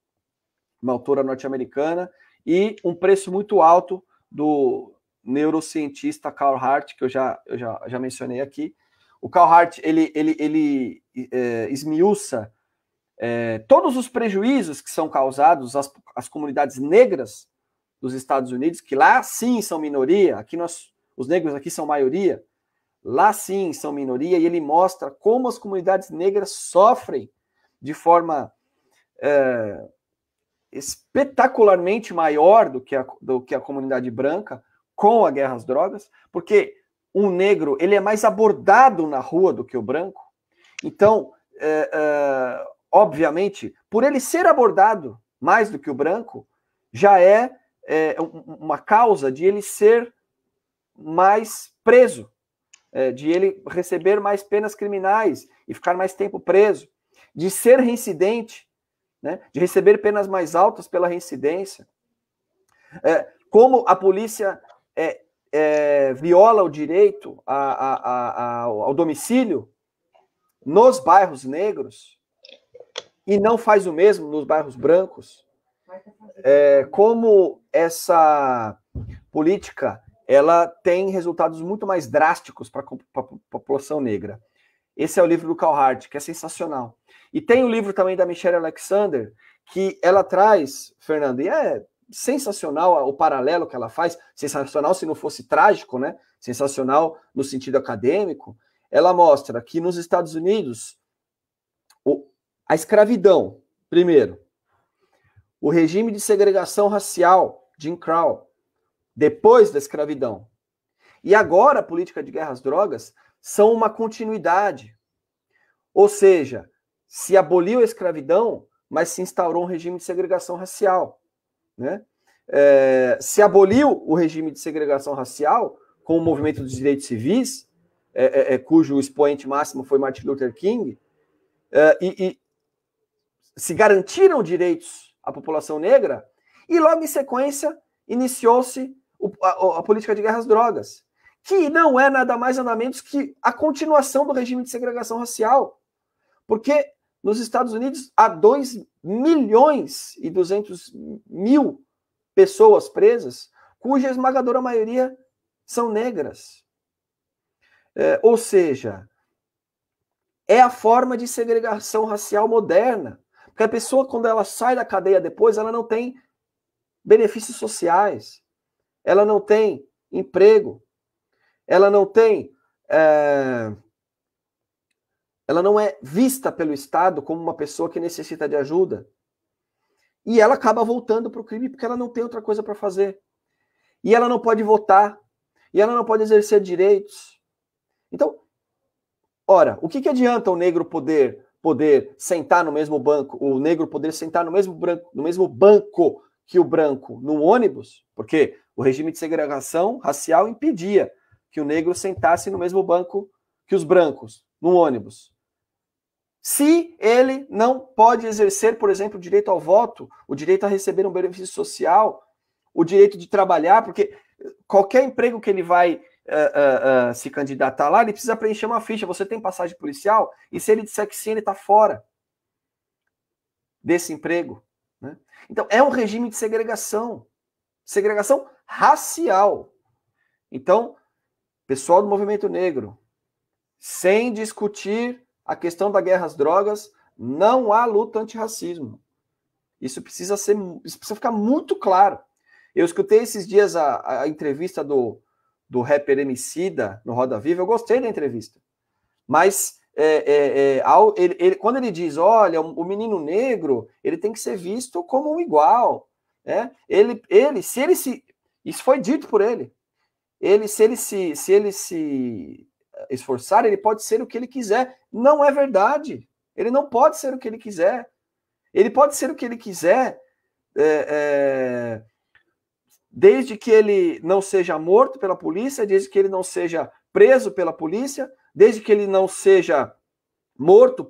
uma autora norte-americana, e Um Preço Muito Alto, do neurocientista Carl Hart, que eu já mencionei aqui. O Carl Hart, ele esmiuça todos os prejuízos que são causados às comunidades negras dos Estados Unidos, que lá sim são minoria, aqui os negros aqui são maioria, lá sim são minoria, e ele mostra como as comunidades negras sofrem de forma espetacularmente maior do que a comunidade branca com a guerra às drogas, porque o negro ele é mais abordado na rua do que o branco. Então, obviamente, por ele ser abordado mais do que o branco, já é uma causa de ele ser mais preso, de ele receber mais penas criminais e ficar mais tempo preso, de ser reincidente, né, de receber penas mais altas pela reincidência. Como a polícia viola o direito ao domicílio nos bairros negros e não faz o mesmo nos bairros brancos, como essa política ela tem resultados muito mais drásticos para a população negra. Esse é o livro do Carl Hart, que é sensacional. E tem o livro também da Michelle Alexander, que ela traz, Fernando, e é sensacional o paralelo que ela faz, sensacional se não fosse trágico, né? Sensacional no sentido acadêmico. Ela mostra que nos Estados Unidos, a escravidão, primeiro, o regime de segregação racial, Jim Crow, depois da escravidão, e agora a política de guerra às drogas, são uma continuidade. Ou seja, se aboliu a escravidão, mas se instaurou um regime de segregação racial, né? Se aboliu o regime de segregação racial com o movimento dos direitos civis, cujo expoente máximo foi Martin Luther King, e se garantiram direitos à população negra, e logo em sequência iniciou-se a política de guerra às drogas, que não é nada mais nada menos que a continuação do regime de segregação racial, porque nos Estados Unidos há 2.200.000 pessoas presas, cuja esmagadora maioria são negras. Ou seja, é a forma de segregação racial moderna. Porque a pessoa, quando ela sai da cadeia depois, ela não tem benefícios sociais, ela não tem emprego, ela não tem... ela não é vista pelo Estado como uma pessoa que necessita de ajuda. E ela acaba voltando para o crime porque ela não tem outra coisa para fazer. E ela não pode votar. E ela não pode exercer direitos. Então, ora, o que adianta o negro poder sentar no mesmo banco, o negro poder sentar no mesmo banco que o branco no ônibus? Porque o regime de segregação racial impedia que o negro sentasse no mesmo banco que os brancos no ônibus. Se ele não pode exercer, por exemplo, o direito ao voto, o direito a receber um benefício social, o direito de trabalhar, porque qualquer emprego que ele vai se candidatar lá, ele precisa preencher uma ficha. Você tem passagem policial? E se ele disser que sim, ele está fora desse emprego, né? Então, é um regime de segregação racial. Então, pessoal do movimento negro, sem discutir a questão da guerra às drogas, não há luta antirracismo. Isso precisa ficar muito claro. Eu escutei esses dias a entrevista do rapper Emicida no Roda Viva, eu gostei da entrevista. Mas quando ele diz, olha, o menino negro, ele tem que ser visto como um igual. Né? Isso foi dito por ele. Se ele se esforçar, ele pode ser o que ele quiser. Não é verdade. Ele não pode ser o que ele quiser. Ele pode ser o que ele quiser desde que ele não seja morto pela polícia, desde que ele não seja preso pela polícia, desde que ele não seja morto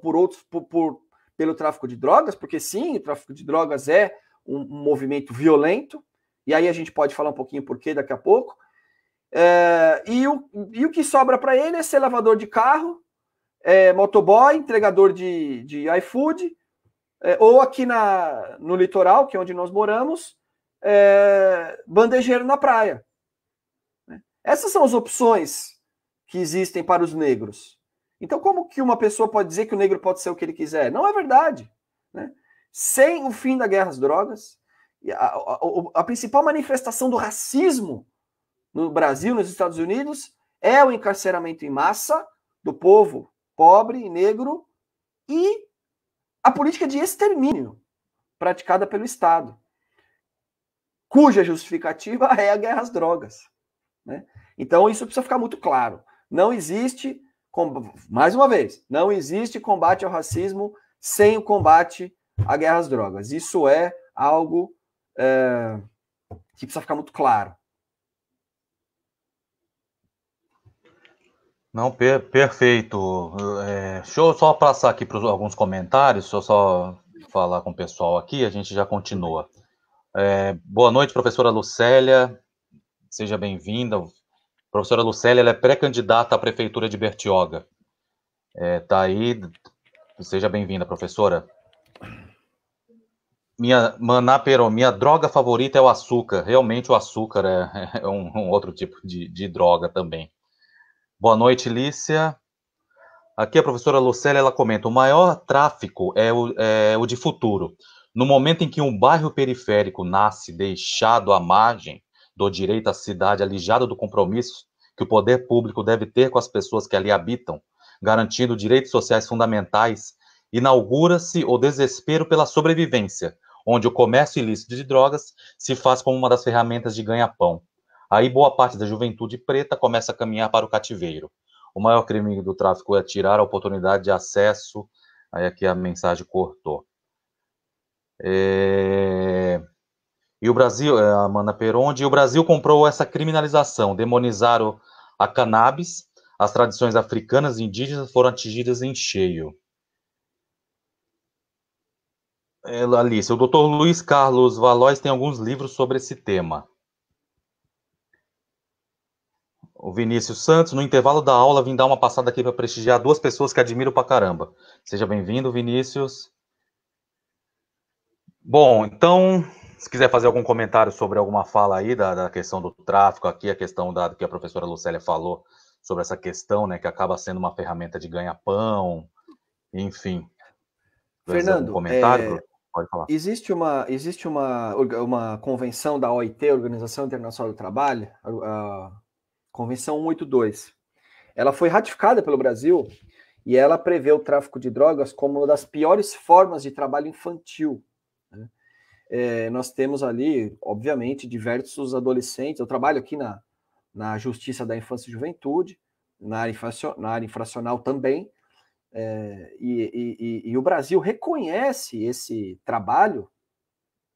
pelo tráfico de drogas, porque sim, o tráfico de drogas é um movimento violento, e aí a gente pode falar um pouquinho por quê daqui a pouco. E o que sobra para ele é ser lavador de carro, motoboy, entregador de iFood, ou aqui no litoral, que é onde nós moramos, bandejeiro na praia. Essas são as opções que existem para os negros. Então, como que uma pessoa pode dizer que o negro pode ser o que ele quiser? Não é verdade, né? Sem o fim da guerra às drogas, a principal manifestação do racismo no Brasil, nos Estados Unidos, é o encarceramento em massa do povo pobre e negro e a política de extermínio praticada pelo Estado, cuja justificativa é a guerra às drogas. né? Então, isso precisa ficar muito claro. Não existe, mais uma vez, não existe combate ao racismo sem o combate à guerra às drogas. Isso é algo que precisa ficar muito claro. Não, perfeito. Deixa eu só passar aqui para alguns comentários, deixa eu só falar com o pessoal aqui, a gente já continua. Boa noite, professora Lucélia, seja bem-vinda. Professora Lucélia, ela é pré-candidata à Prefeitura de Bertioga. Tá aí, seja bem-vinda, professora. Minha droga favorita é o açúcar. Realmente o açúcar é um outro tipo de droga também. Boa noite, Lícia. Aqui a professora Lucélia, ela comenta, o maior tráfico é o de futuro. No momento em que um bairro periférico nasce deixado à margem do direito à cidade, alijado do compromisso que o poder público deve ter com as pessoas que ali habitam, garantindo direitos sociais fundamentais, inaugura-se o desespero pela sobrevivência, onde o comércio ilícito de drogas se faz como uma das ferramentas de ganha-pão. Aí boa parte da juventude preta começa a caminhar para o cativeiro. O maior crime do tráfico é tirar a oportunidade de acesso. Aí aqui a mensagem cortou. E o Brasil, a Amanda Peronde, e o Brasil comprou essa criminalização, demonizaram a cannabis, as tradições africanas e indígenas foram atingidas em cheio. Alice, o Dr. Luiz Carlos Valois tem alguns livros sobre esse tema. O Vinícius Santos, no intervalo da aula, vim dar uma passada aqui para prestigiar duas pessoas que admiro pra caramba. Seja bem-vindo, Vinícius. Bom, então, se quiser fazer algum comentário sobre alguma fala aí da questão do tráfico, aqui a questão que a professora Lucélia falou sobre essa questão, né, que acaba sendo uma ferramenta de ganha-pão, enfim. Fernando, algum comentário? Pode falar. Existe uma convenção da OIT, Organização Internacional do Trabalho, a Convenção 182. Ela foi ratificada pelo Brasil e ela prevê o tráfico de drogas como uma das piores formas de trabalho infantil. Né? Nós temos ali, obviamente, diversos adolescentes. Eu trabalho aqui na Justiça da Infância e Juventude, na área infracional também, e o Brasil reconhece esse trabalho,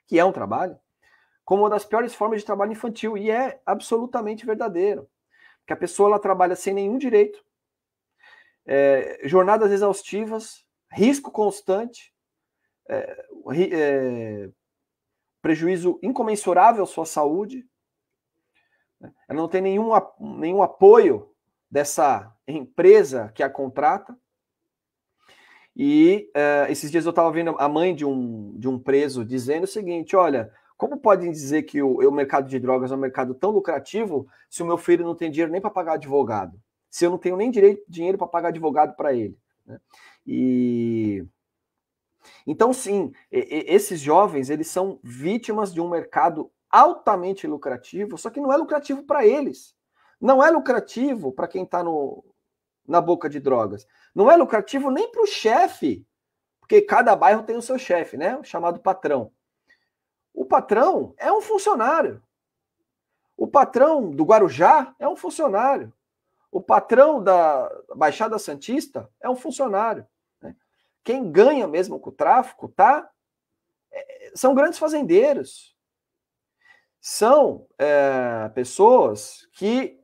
que é um trabalho, como uma das piores formas de trabalho infantil, e é absolutamente verdadeiro. Que a pessoa ela trabalha sem nenhum direito, jornadas exaustivas, risco constante, prejuízo incomensurável à sua saúde, ela não tem nenhum apoio dessa empresa que a contrata. E esses dias eu estava vendo a mãe de um preso dizendo o seguinte, olha, como podem dizer que o mercado de drogas é um mercado tão lucrativo se o meu filho não tem dinheiro nem para pagar advogado? Se eu não tenho nem dinheiro para pagar advogado para ele? Né? Então, sim, esses jovens, eles são vítimas de um mercado altamente lucrativo, só que não é lucrativo para eles. Não é lucrativo para quem está na boca de drogas. Não é lucrativo nem para o chefe, porque cada bairro tem o seu chefe, né? O chamado patrão. O patrão é um funcionário. O patrão do Guarujá é um funcionário. O patrão da Baixada Santista é um funcionário. Né? Quem ganha mesmo com o tráfico, são grandes fazendeiros. São pessoas que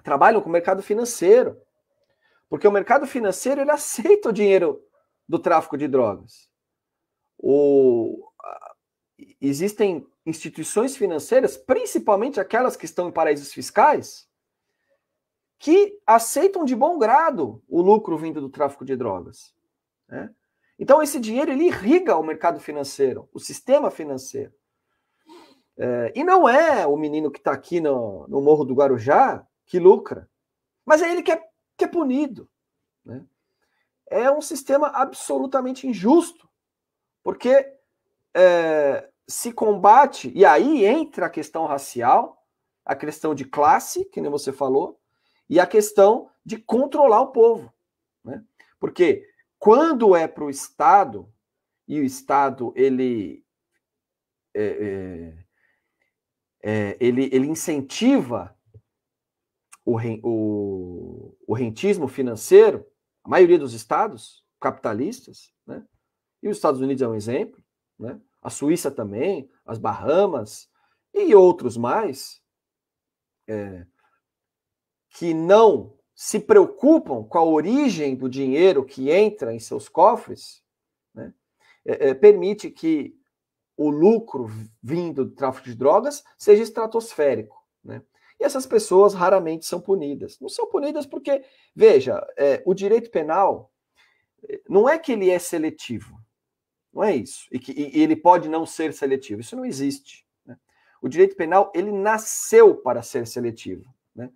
trabalham com o mercado financeiro. Porque o mercado financeiro ele aceita o dinheiro do tráfico de drogas. Existem instituições financeiras, principalmente aquelas que estão em paraísos fiscais, que aceitam de bom grado o lucro vindo do tráfico de drogas. Né? Então, esse dinheiro ele irriga o mercado financeiro, o sistema financeiro. E não é o menino que está aqui no Morro do Guarujá que lucra, mas é ele que é punido. Né? É um sistema absolutamente injusto, porque se combate, e aí entra a questão racial, a questão de classe, que nem você falou, e a questão de controlar o povo. Né? Porque quando é para o Estado, e o Estado ele ele incentiva o rentismo financeiro, a maioria dos estados capitalistas, né? E os Estados Unidos é um exemplo, né? A Suíça também, as Bahamas e outros mais, que não se preocupam com a origem do dinheiro que entra em seus cofres, né? Permite que o lucro vindo do tráfico de drogas seja estratosférico, né? E essas pessoas raramente são punidas. Não são punidas porque, veja, o direito penal não é que ele é seletivo, não é isso, e ele pode não ser seletivo, isso não existe, né? O direito penal, ele nasceu para ser seletivo, né?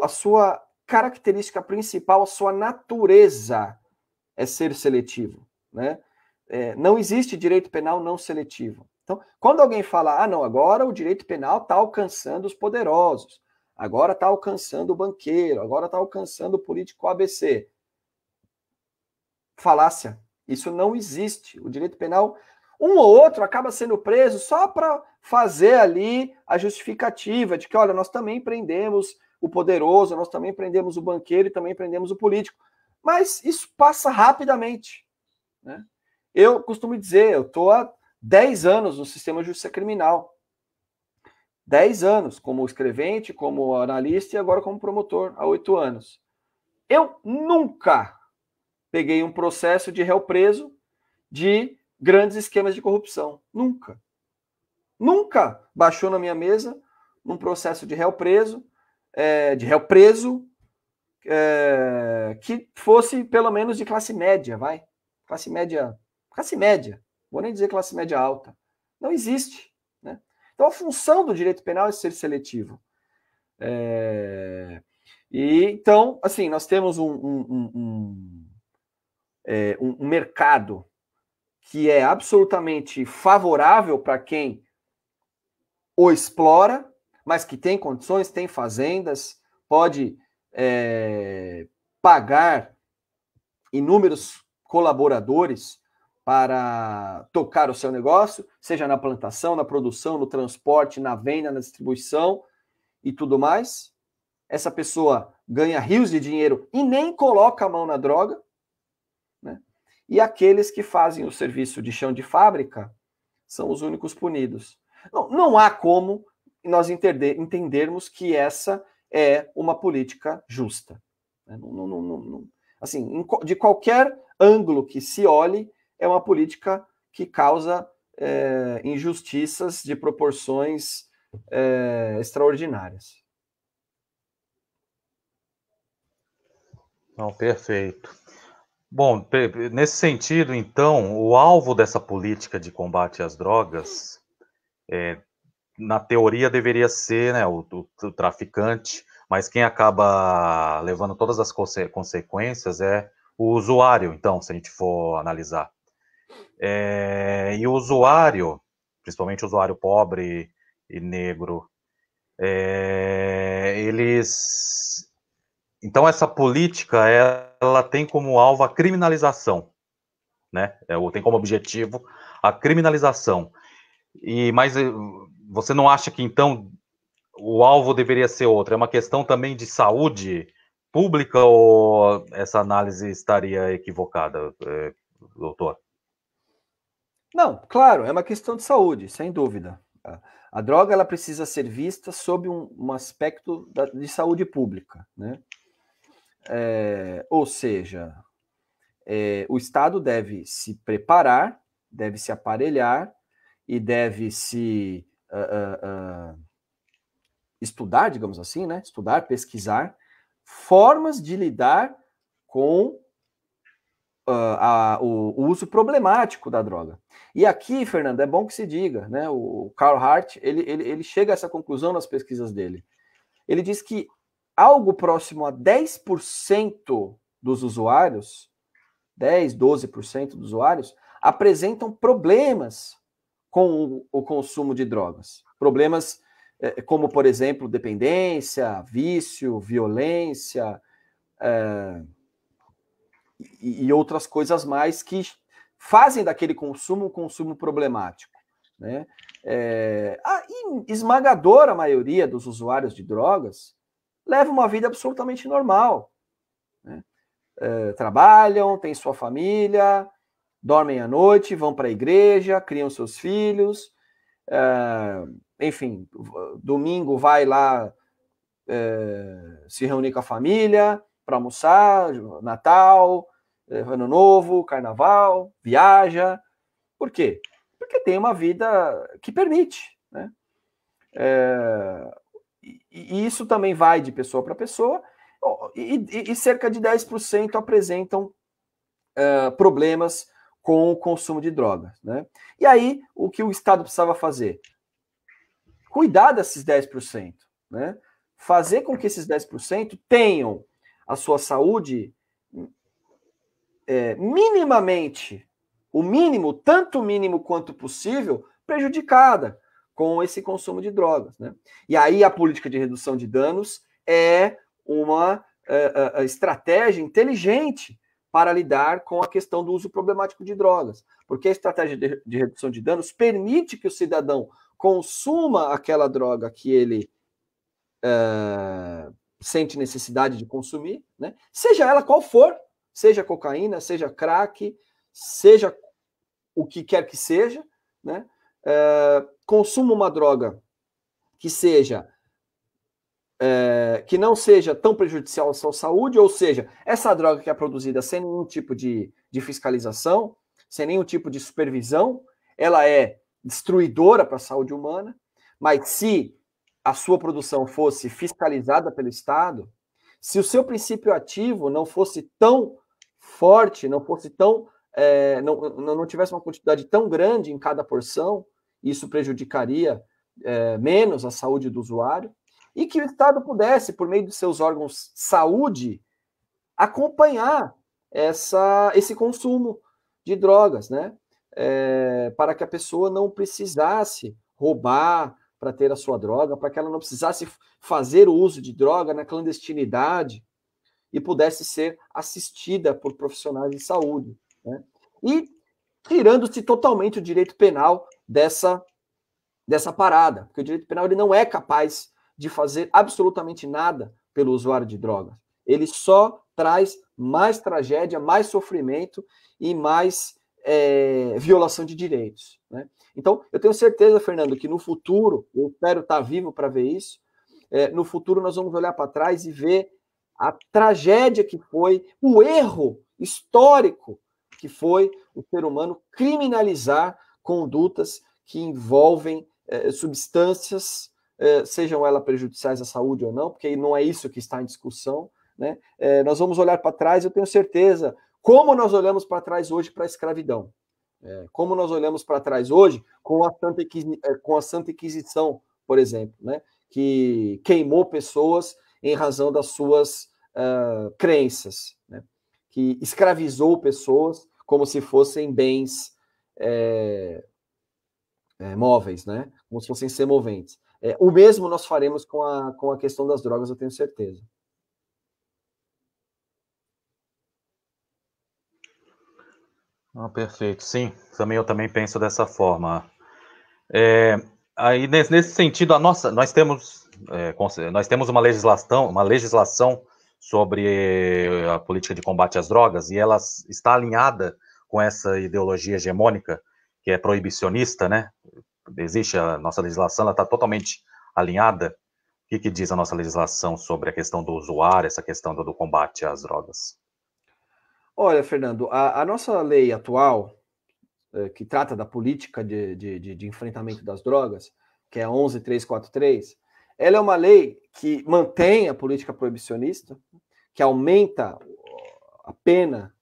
A sua característica principal, a sua natureza é ser seletivo, né? Não existe direito penal não seletivo. Então, quando alguém fala, não, agora o direito penal está alcançando os poderosos, agora está alcançando o banqueiro, agora está alcançando o político ABC. Falácia. Isso não existe. O direito penal, um ou outro acaba sendo preso só para fazer ali a justificativa de que, olha, nós também prendemos o poderoso, nós também prendemos o banqueiro e também prendemos o político. Mas isso passa rapidamente, né? Eu costumo dizer, eu estou há 10 anos no sistema de justiça criminal. 10 anos como escrevente, como analista e agora como promotor, há 8 anos. Eu nunca peguei um processo de réu preso de grandes esquemas de corrupção. Nunca. Nunca baixou na minha mesa um processo de réu preso, que fosse pelo menos de classe média, vai. Classe média. Vou nem dizer classe média alta. Não existe, né? Então a função do direito penal é ser seletivo. E então, assim, nós temos um mercado que é absolutamente favorável para quem o explora, mas que tem condições, tem fazendas, pode pagar inúmeros colaboradores para tocar o seu negócio, seja na plantação, na produção, no transporte, na venda, na distribuição e tudo mais. Essa pessoa ganha rios de dinheiro e nem coloca a mão na droga, né? E aqueles que fazem o serviço de chão de fábrica são os únicos punidos. Não há como nós entendermos que essa é uma política justa. Assim, de qualquer ângulo que se olhe, é uma política que causa injustiças de proporções extraordinárias. Não, perfeito. Bom, nesse sentido, então, o alvo dessa política de combate às drogas, na teoria, deveria ser, né, o traficante, mas quem acaba levando todas as consequências é o usuário, então, se a gente for analisar. E o usuário, principalmente o usuário pobre e negro, eles... Então, essa política, ela tem como alvo a criminalização, né? Tem como objetivo a criminalização. Mas você não acha que, então, o alvo deveria ser outro? É uma questão também de saúde pública ou essa análise estaria equivocada, doutor? Não, claro, é uma questão de saúde, sem dúvida. A droga ela precisa ser vista sob um aspecto de saúde pública, né? Ou seja, o Estado deve se preparar, deve se aparelhar e deve se estudar, digamos assim, né? Estudar, pesquisar formas de lidar com o uso problemático da droga. E aqui, Fernando, é bom que se diga, né? O Carl Hart, ele chega a essa conclusão nas pesquisas dele. Ele diz que algo próximo a 10% dos usuários, 10, 12% dos usuários, apresentam problemas com o consumo de drogas. Problemas como, por exemplo, dependência, vício, violência, e outras coisas mais que fazem daquele consumo um consumo problemático. né? A esmagadora maioria dos usuários de drogas leva uma vida absolutamente normal, né? Trabalham, têm sua família, dormem à noite, vão para a igreja, criam seus filhos, enfim, domingo vai lá se reunir com a família para almoçar, Natal, Ano Novo, Carnaval, viaja. Por quê? Porque tem uma vida que permite, né? E isso também vai de pessoa para pessoa, e cerca de 10% apresentam problemas com o consumo de drogas, né? E aí, o que o Estado precisava fazer? Cuidar desses 10%, né? Fazer com que esses 10% tenham a sua saúde minimamente, o mínimo, tanto mínimo quanto possível, prejudicada com esse consumo de drogas, né? E aí a política de redução de danos é uma estratégia inteligente para lidar com a questão do uso problemático de drogas, porque a estratégia de redução de danos permite que o cidadão consuma aquela droga que ele sente necessidade de consumir, né? Seja ela qual for, seja cocaína, seja crack, seja o que quer que seja, né? Consuma uma droga que seja que não seja tão prejudicial à sua saúde, ou seja, essa droga que é produzida sem nenhum tipo de fiscalização, sem nenhum tipo de supervisão, ela é destruidora para a saúde humana, mas se a sua produção fosse fiscalizada pelo Estado, se o seu princípio ativo não fosse tão forte, não fosse tão não tivesse uma quantidade tão grande em cada porção, isso prejudicaria menos a saúde do usuário, e que o Estado pudesse, por meio de seus órgãos de saúde, acompanhar esse consumo de drogas, né? Para que a pessoa não precisasse roubar para ter a sua droga, para que ela não precisasse fazer o uso de droga na clandestinidade e pudesse ser assistida por profissionais de saúde, né? E tirando-se totalmente o direito penal dessa parada, porque o direito penal ele não é capaz de fazer absolutamente nada pelo usuário de drogas. Ele só traz mais tragédia, mais sofrimento e mais violação de direitos, né? Então, eu tenho certeza, Fernando, que no futuro, eu espero estar vivo para ver isso, no futuro nós vamos olhar para trás e ver a tragédia que foi, o erro histórico que foi o ser humano criminalizar condutas que envolvem substâncias, sejam elas prejudiciais à saúde ou não, porque não é isso que está em discussão, né? Nós vamos olhar para trás, eu tenho certeza, como nós olhamos para trás hoje para a escravidão, como nós olhamos para trás hoje com a Santa Inquisição, por exemplo, né? Que queimou pessoas em razão das suas crenças, né? Que escravizou pessoas como se fossem bens móveis, né? Como se fossem semoventes. O mesmo nós faremos com a questão das drogas, eu tenho certeza. Perfeito, sim. Eu também penso dessa forma. Aí nesse sentido, nós temos uma legislação sobre a política de combate às drogas, e ela está alinhada com essa ideologia hegemônica que é proibicionista, né? Existe a nossa legislação, ela está totalmente alinhada. O que diz a nossa legislação sobre a questão do usuário, essa questão do combate às drogas? Olha, Fernando, a nossa lei atual, que trata da política de enfrentamento das drogas, que é a 11.343, ela é uma lei que mantém a política proibicionista, que aumenta a pena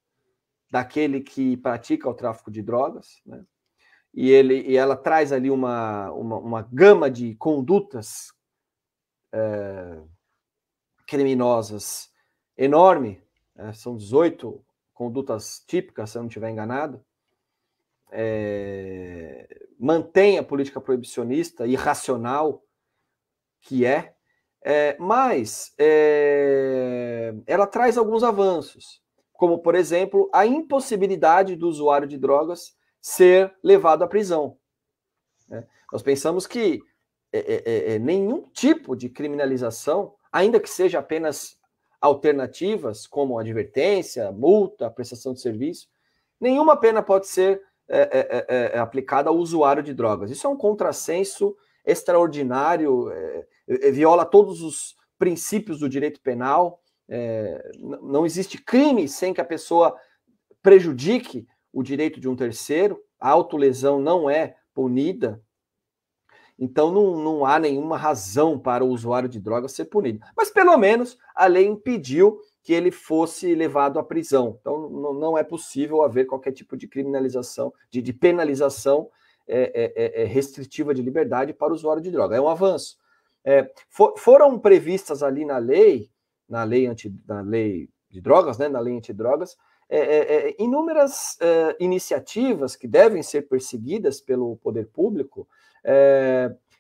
daquele que pratica o tráfico de drogas, né? E ela traz ali uma gama de condutas criminosas enorme, são 18 condutas típicas, se eu não estiver enganado, mantém a política proibicionista irracional que mas ela traz alguns avanços, como, por exemplo, a impossibilidade do usuário de drogas ser levado à prisão. né? Nós pensamos que nenhum tipo de criminalização, ainda que seja apenas alternativas, como advertência, multa, prestação de serviço, nenhuma pena pode ser aplicada ao usuário de drogas. Isso é um contrassenso extraordinário, viola todos os princípios do direito penal. Não existe crime sem que a pessoa prejudique o direito de um terceiro. A autolesão não é punida. Então, não há nenhuma razão para o usuário de drogas ser punido. Mas, pelo menos, a lei impediu que ele fosse levado à prisão. Então, não é possível haver qualquer tipo de criminalização, de penalização restritiva de liberdade para o usuário de droga. É um avanço. Foram previstas ali na lei de drogas, né, na lei antidrogas, inúmeras iniciativas que devem ser perseguidas pelo poder público,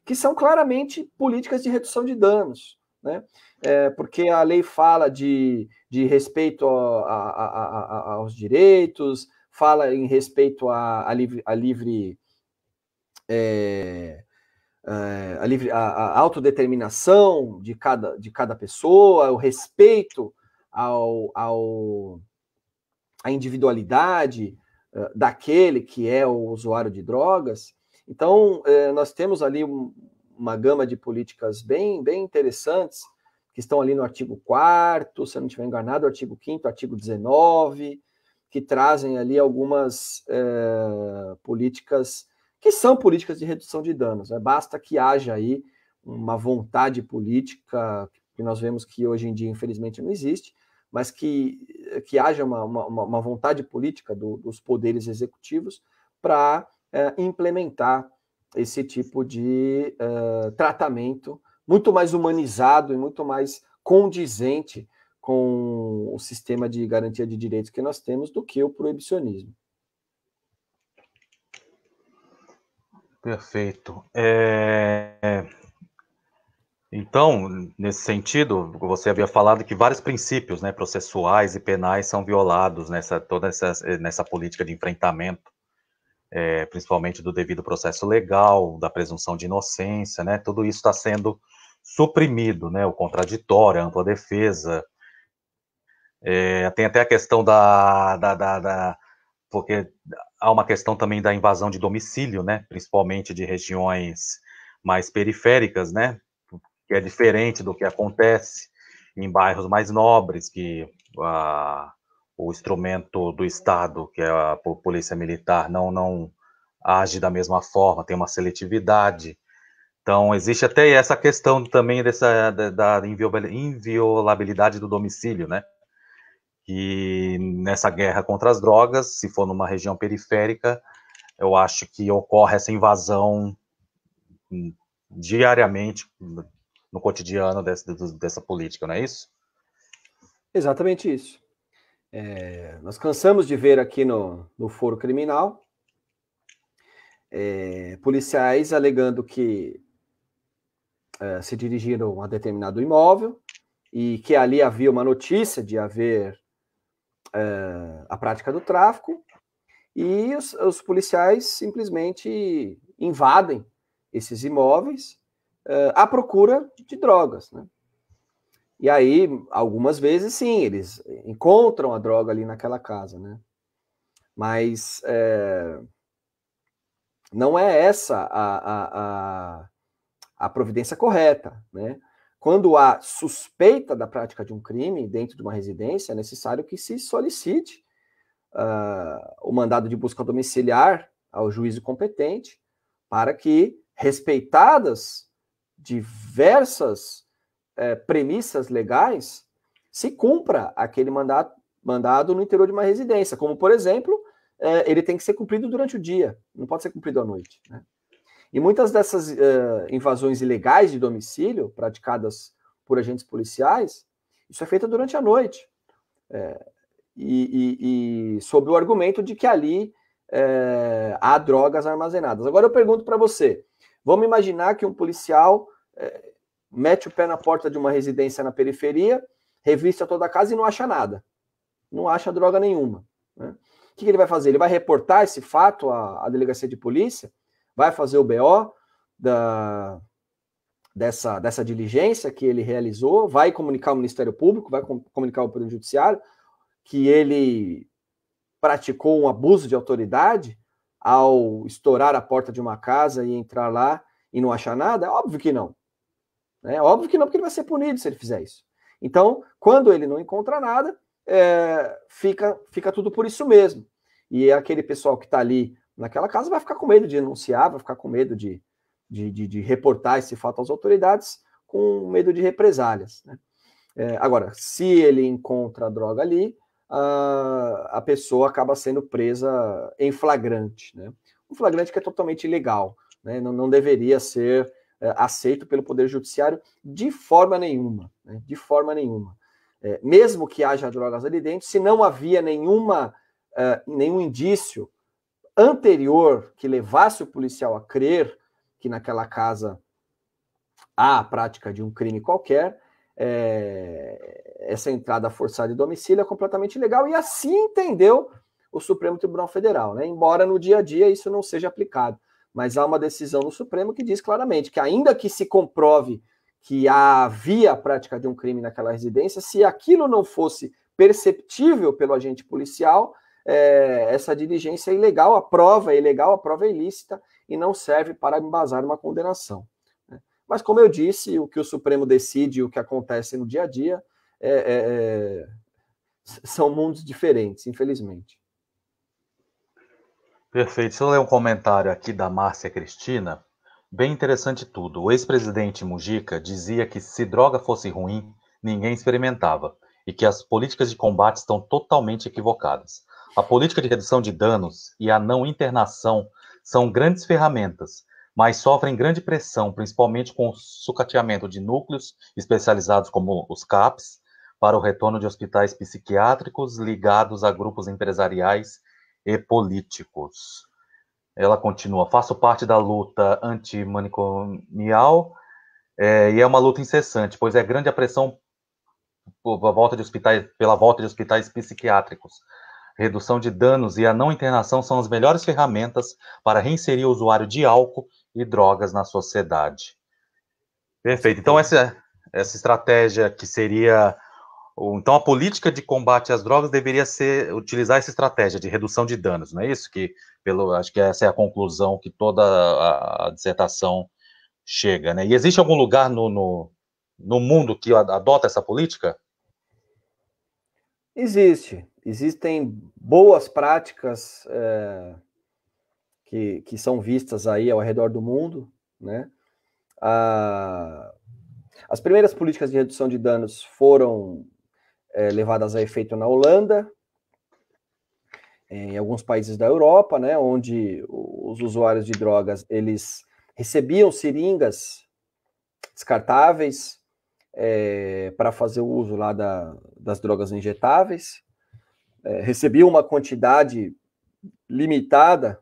que são claramente políticas de redução de danos, né? Porque a lei fala de respeito aos direitos, fala em respeito à autodeterminação de cada pessoa, o respeito à individualidade daquele que é o usuário de drogas. Então, nós temos ali uma gama de políticas bem interessantes, que estão ali no artigo 4º, se eu não estiver enganado, o artigo 5º, artigo 19, que trazem ali algumas políticas que são políticas de redução de danos, né? Basta que haja aí uma vontade política, que nós vemos que hoje em dia, infelizmente, não existe, mas que haja uma vontade política dos poderes executivos para implementar esse tipo de tratamento muito mais humanizado e muito mais condizente com o sistema de garantia de direitos que nós temos do que o proibicionismo. Perfeito. Então, nesse sentido, você havia falado que vários princípios, né, processuais e penais são violados nessa política de enfrentamento, principalmente do devido processo legal, da presunção de inocência, né? Tudo isso está sendo suprimido, né? O contraditório, a ampla defesa. Tem até a questão porque há uma questão também da invasão de domicílio, né? Principalmente de regiões mais periféricas, né? Que é diferente do que acontece em bairros mais nobres, que o instrumento do Estado, que é a polícia militar, não age da mesma forma, tem uma seletividade. Então, existe até essa questão também da inviolabilidade do domicílio, né? Que nessa guerra contra as drogas, se for numa região periférica, eu acho que ocorre essa invasão diariamente no cotidiano dessa política, não é isso? Exatamente isso. Nós cansamos de ver aqui no foro criminal policiais alegando que se dirigiram a determinado imóvel e que ali havia uma notícia de haver a prática do tráfico, e os policiais simplesmente invadem esses imóveis à procura de drogas, né? E aí, algumas vezes, sim, eles encontram a droga ali naquela casa, né? Mas não é essa a providência correta, né? Quando há suspeita da prática de um crime dentro de uma residência, é necessário que se solicite o mandado de busca domiciliar ao juízo competente para que, respeitadas diversas premissas legais, se cumpra aquele mandado no interior de uma residência, como, por exemplo, ele tem que ser cumprido durante o dia, não pode ser cumprido à noite, né? E muitas dessas invasões ilegais de domicílio, praticadas por agentes policiais, isso é feito durante a noite, e sob o argumento de que ali há drogas armazenadas. Agora eu pergunto para você, vamos imaginar que um policial mete o pé na porta de uma residência na periferia, revista toda a casa e não acha nada, não acha droga nenhuma, né? O que ele vai fazer? Ele vai reportar esse fato à delegacia de polícia? vai fazer o BO dessa diligência que ele realizou, vai comunicar ao Ministério Público, vai comunicar ao Poder Judiciário que ele praticou um abuso de autoridade ao estourar a porta de uma casa e entrar lá e não achar nada? Óbvio que não. Óbvio que não, porque ele vai ser punido se ele fizer isso. Então, quando ele não encontra nada, fica tudo por isso mesmo. E aquele pessoal que está ali naquela casa vai ficar com medo de denunciar, vai ficar com medo de reportar esse fato às autoridades, com medo de represálias, né? Agora, se ele encontra a droga ali, a pessoa acaba sendo presa em flagrante, né? Um flagrante que é totalmente ilegal, né? Não deveria ser aceito pelo Poder Judiciário de forma nenhuma, né? De forma nenhuma. Mesmo que haja drogas ali dentro, se não havia nenhum indício anterior que levasse o policial a crer que naquela casa há a prática de um crime qualquer, essa entrada forçada de domicílio é completamente ilegal, e assim entendeu o Supremo Tribunal Federal, né? Embora no dia a dia isso não seja aplicado. Mas há uma decisão do Supremo que diz claramente que, ainda que se comprove que havia a prática de um crime naquela residência, se aquilo não fosse perceptível pelo agente policial, essa diligência é ilegal, a prova é ilegal, a prova é ilícita e não serve para embasar uma condenação. Mas, como eu disse, o que o Supremo decide e o que acontece no dia a dia são mundos diferentes, infelizmente. Perfeito. Deixa eu ler um comentário aqui da Márcia Cristina. Bem interessante tudo. O ex-presidente Mujica dizia que se droga fosse ruim, ninguém experimentava, e que as políticas de combate estão totalmente equivocadas. A política de redução de danos e a não internação são grandes ferramentas, mas sofrem grande pressão, principalmente com o sucateamento de núcleos especializados como os CAPs, para o retorno de hospitais psiquiátricos ligados a grupos empresariais e políticos. Ela continua: faço parte da luta antimanicomial e é uma luta incessante, pois é grande a pressão pela volta de hospitais psiquiátricos. Redução de danos e a não internação são as melhores ferramentas para reinserir o usuário de álcool e drogas na sociedade. Perfeito. Então, essa estratégia que seria... Então, a política de combate às drogas deveria utilizar essa estratégia de redução de danos, não é isso? Acho que essa é a conclusão que toda a dissertação chega, né? E existe algum lugar no mundo que adota essa política? Existem boas práticas que são vistas aí ao redor do mundo, né? As primeiras políticas de redução de danos foram levadas a efeito na Holanda, em alguns países da Europa, né, onde os usuários de drogas, eles recebiam seringas descartáveis para fazer o uso lá das drogas injetáveis, recebiam uma quantidade limitada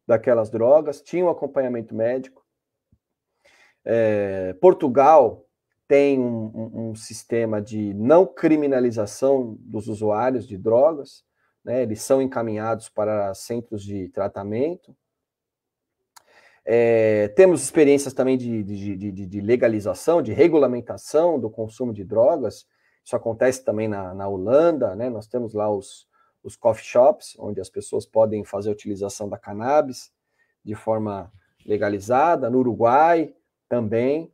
daquelas drogas, tinham acompanhamento médico. Portugal tem um sistema de não criminalização dos usuários de drogas, né? Eles são encaminhados para centros de tratamento. Temos experiências também de legalização, de regulamentação do consumo de drogas. Isso acontece também na Holanda, né? Nós temos lá os coffee shops, onde as pessoas podem fazer a utilização da cannabis de forma legalizada. No Uruguai também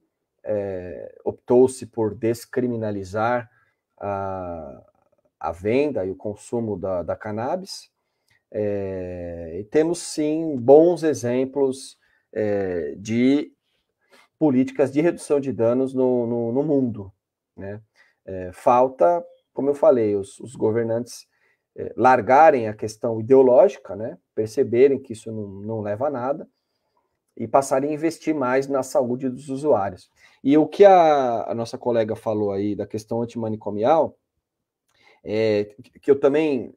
optou-se por descriminalizar a venda e o consumo da cannabis. E temos, sim, bons exemplos de políticas de redução de danos no mundo, né? Falta, como eu falei, os governantes largarem a questão ideológica, né? Perceberem que isso não leva a nada e passarem a investir mais na saúde dos usuários. E o que a nossa colega falou aí da questão antimanicomial, que eu também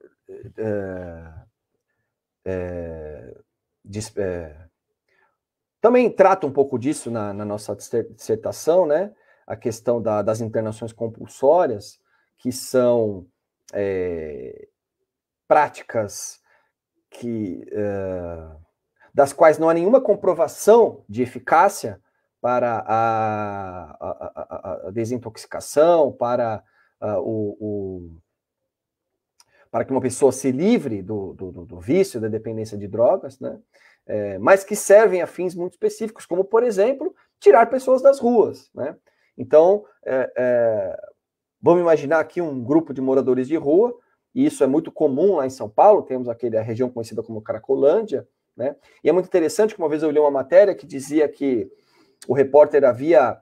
também trato um pouco disso na nossa dissertação, né? A questão das internações compulsórias, que são práticas das quais não há nenhuma comprovação de eficácia para a desintoxicação, para para que uma pessoa se livre do vício, da dependência de drogas, né? Mas que servem a fins muito específicos, como, por exemplo, tirar pessoas das ruas, né? Então, vamos imaginar aqui um grupo de moradores de rua, e isso é muito comum lá em São Paulo, temos a região conhecida como Cracolândia, né? E é muito interessante que uma vez eu li uma matéria que dizia que o repórter havia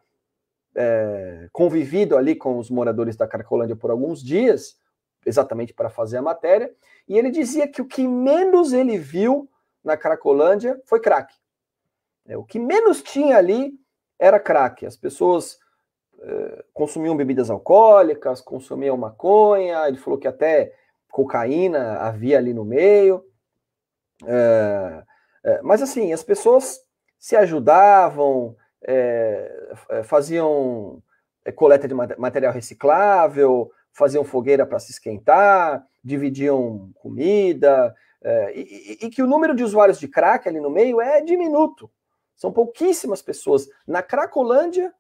convivido ali com os moradores da Cracolândia por alguns dias, exatamente para fazer a matéria, e ele dizia que o que menos ele viu na Cracolândia foi crack. O que menos tinha ali era crack. As pessoas consumiam bebidas alcoólicas, consumiam maconha, ele falou que até cocaína havia ali no meio. Mas assim, as pessoas se ajudavam, faziam coleta de material reciclável, faziam fogueira para se esquentar, dividiam comida, e que o número de usuários de crack ali no meio é diminuto. São pouquíssimas pessoas na Cracolândia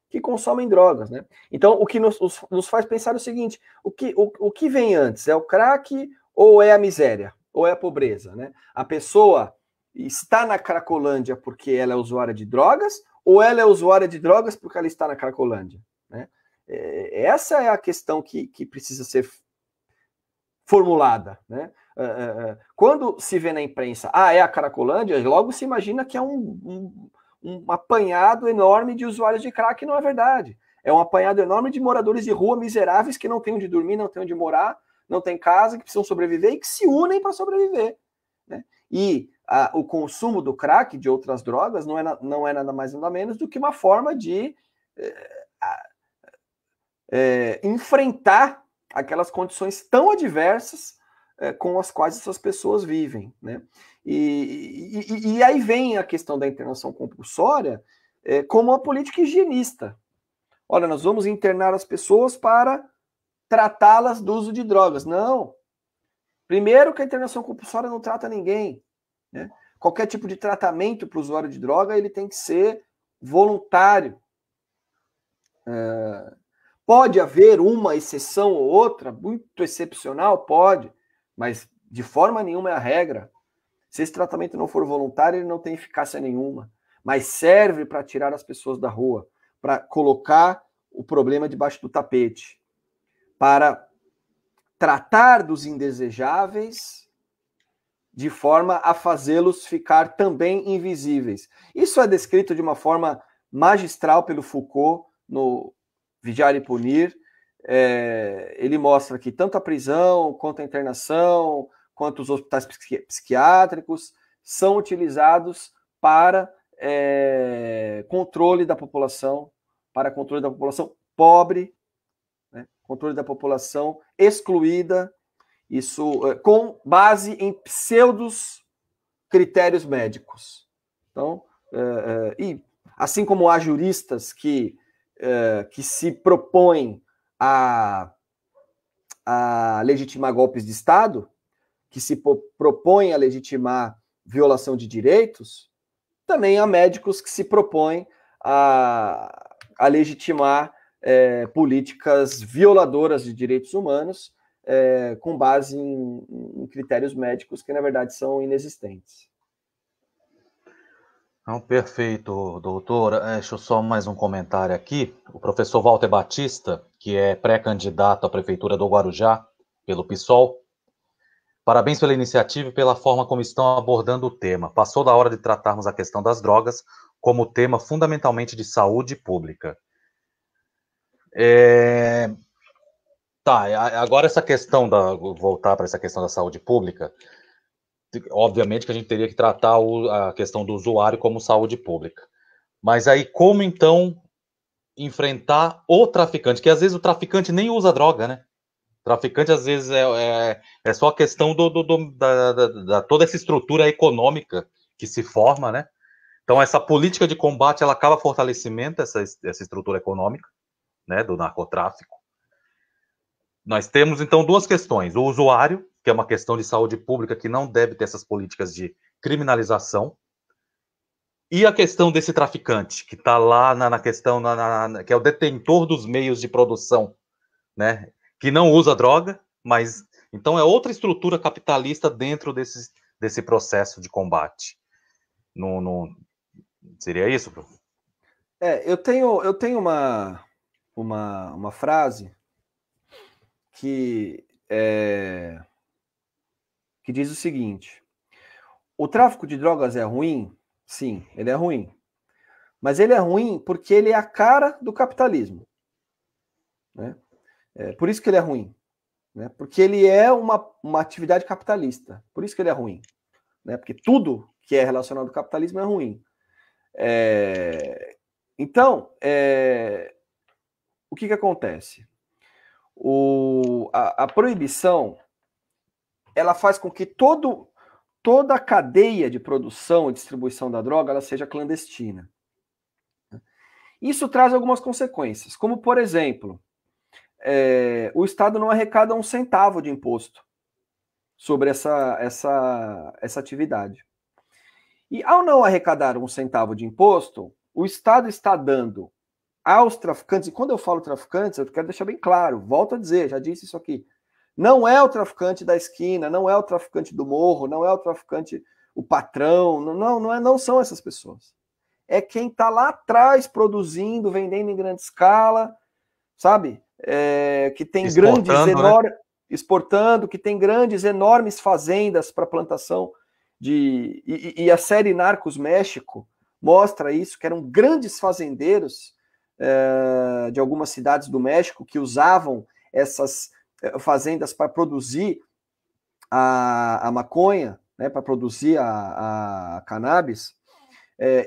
que consomem drogas, né? Então, o que nos faz pensar o seguinte, o que vem antes? É o crack ou é a miséria? Ou é a pobreza, né? A pessoa está na Cracolândia porque ela é usuária de drogas, ou ela é usuária de drogas porque ela está na Cracolândia, né? Essa é a questão que precisa ser formulada, né? Quando se vê na imprensa, é a Cracolândia, logo se imagina que é um apanhado enorme de usuários de crack, não é verdade. É um apanhado enorme de moradores de rua miseráveis que não têm onde dormir, não têm onde morar, não têm casa, que precisam sobreviver e que se unem para sobreviver, né? E o consumo do crack, de outras drogas, não é nada mais nada menos do que uma forma de enfrentar aquelas condições tão adversas com as quais essas pessoas vivem, né? E aí vem a questão da internação compulsória como uma política higienista. Olha, nós vamos internar as pessoas para tratá-las do uso de drogas. Não. Primeiro que a internação compulsória não trata ninguém, né? Qualquer tipo de tratamento para o usuário de droga, ele tem que ser voluntário. Pode haver uma exceção ou outra, muito excepcional, pode, mas de forma nenhuma é a regra. Se esse tratamento não for voluntário, ele não tem eficácia nenhuma, mas serve para tirar as pessoas da rua, para colocar o problema debaixo do tapete, para tratar dos indesejáveis de forma a fazê-los ficar também invisíveis. Isso é descrito de uma forma magistral pelo Foucault no Vigiar e Punir. Ele mostra que tanto a prisão, quanto a internação, quanto os hospitais psiquiátricos são utilizados para controle da população, pobre, né? Controle da população excluída, isso com base em pseudos critérios médicos. Então, e assim como há juristas que se propõem a legitimar golpes de Estado, que se propõem a legitimar violação de direitos, também há médicos que se propõem a legitimar políticas violadoras de direitos humanos com base em critérios médicos que, na verdade, são inexistentes. Não, perfeito, doutor. Deixa eu só mais um comentário aqui. O professor Walter Batista, que é pré-candidato à Prefeitura do Guarujá, pelo PSOL, parabéns pela iniciativa e pela forma como estão abordando o tema. Passou da hora de tratarmos a questão das drogas como tema fundamentalmente de saúde pública. Agora essa questão voltar para essa questão da saúde pública, obviamente que a gente teria que tratar a questão do usuário como saúde pública. Mas aí como então enfrentar o traficante? Que às vezes o traficante nem usa droga, né? O traficante às vezes é só a questão da toda essa estrutura econômica que se forma, né? Então essa política de combate ela acaba fortalecendo essa estrutura econômica, né, do narcotráfico. Nós temos, então, duas questões. O usuário, que é uma questão de saúde pública que não deve ter essas políticas de criminalização, E a questão desse traficante, que está lá na questão, que é o detentor dos meios de produção, né? Que não usa droga, mas então é outra estrutura capitalista dentro desse processo de combate. Seria isso, Bruno? Eu tenho uma frase que diz o seguinte: o tráfico de drogas é ruim? Sim, ele é ruim. Mas ele é ruim porque ele é a cara do capitalismo. Né? Por isso que ele é ruim. Né? Porque ele é uma atividade capitalista. Por isso que ele é ruim. Né? Porque tudo que é relacionado ao capitalismo é ruim. Então, o que acontece? A proibição, ela faz com que toda a cadeia de produção e distribuição da droga ela seja clandestina. Isso traz algumas consequências, como, por exemplo, o Estado não arrecada 1 centavo de imposto sobre essa atividade. E ao não arrecadar 1 centavo de imposto, o Estado está dando aos traficantes, e quando eu falo traficantes, eu quero deixar bem claro, volto a dizer, já disse isso aqui, não é o traficante da esquina, não é o traficante do morro, não é o traficante, o patrão, não são essas pessoas. É quem está lá atrás produzindo, vendendo em grande escala, sabe? Que tem exportando, que tem grandes, enormes fazendas para plantação e a série Narcos México mostra isso, que eram grandes fazendeiros de algumas cidades do México que usavam essas fazendas para produzir a maconha, né, para produzir a cannabis,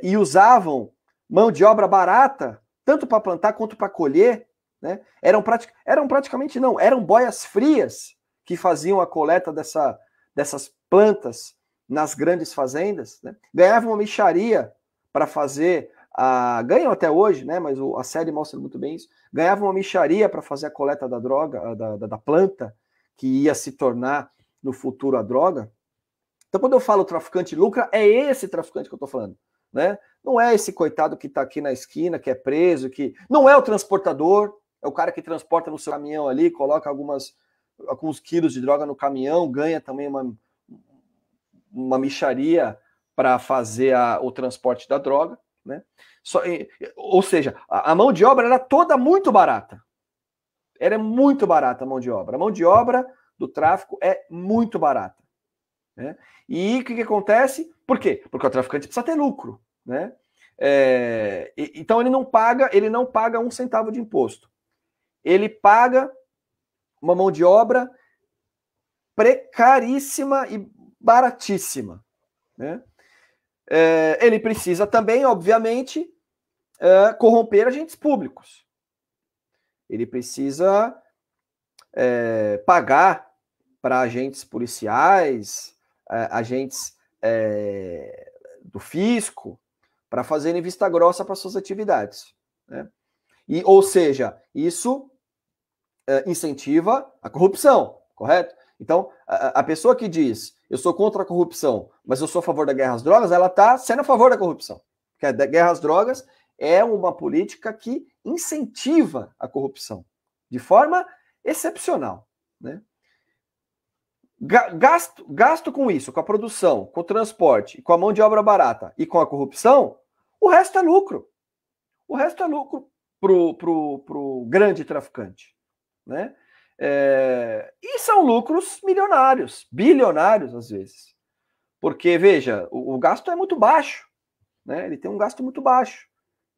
e usavam mão de obra barata, tanto para plantar quanto para colher, né? Eram boias frias que faziam a coleta dessas plantas nas grandes fazendas, né? Ganhavam uma mixaria para fazer ganham até hoje, né? Mas a série mostra muito bem isso. Ganhavam uma mixaria para fazer a coleta da droga, da planta, que ia se tornar no futuro a droga. Então, quando eu falo traficante lucra, é esse traficante que eu estou falando. Né? Não é esse coitado que está aqui na esquina, que é preso, que não é o transportador, é o cara que transporta no seu caminhão ali, coloca alguns quilos de droga no caminhão, ganha também uma mixaria para fazer o transporte da droga. Né? Ou seja, a mão de obra era toda muito barata. Era muito barata a mão de obra. A mão de obra do tráfico é muito barata. Né? E o que acontece? Por quê? Porque o traficante precisa ter lucro. Né? Então ele não paga 1 centavo de imposto. Ele paga uma mão de obra precaríssima e baratíssima. Né? Ele precisa também, obviamente, corromper agentes públicos. Ele precisa pagar para agentes policiais, agentes do fisco, para fazerem vista grossa para suas atividades. Né? Ou seja, isso incentiva a corrupção, correto? Então, a pessoa que diz, eu sou contra a corrupção, mas eu sou a favor da guerra às drogas, ela está sendo a favor da corrupção. Porque a guerra às drogas é uma política que incentiva a corrupção, de forma excepcional. Né? Gasto com isso, com a produção, com o transporte, com a mão de obra barata e com a corrupção, o resto é lucro. O resto é lucro pro grande traficante. Né? E são lucros milionários, bilionários às vezes. Porque, veja, o gasto é muito baixo. Né? Ele tem um gasto muito baixo.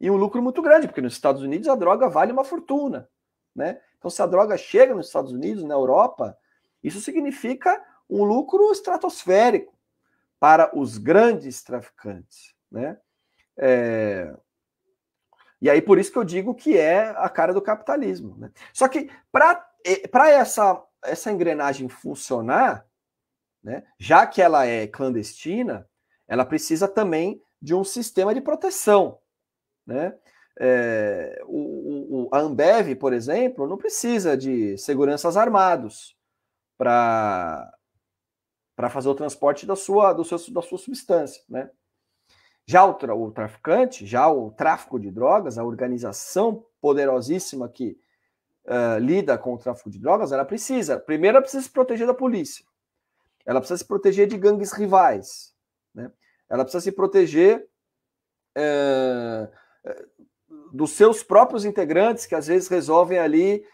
E um lucro muito grande, porque nos Estados Unidos a droga vale uma fortuna. Né? Então, se a droga chega nos Estados Unidos, na Europa, isso significa um lucro estratosférico para os grandes traficantes. Né? E aí, por isso que eu digo que é a cara do capitalismo. Né? Só que, para essa engrenagem funcionar, né, já que ela é clandestina, ela precisa também de um sistema de proteção. Né? A Ambev, por exemplo, não precisa de seguranças armados para fazer o transporte da sua substância. Né? Já o traficante, já o tráfico de drogas, a organização poderosíssima que lida com o tráfico de drogas, primeiro ela precisa se proteger da polícia, ela precisa se proteger de gangues rivais, né? Ela precisa se proteger dos seus próprios integrantes, que às vezes resolvem ali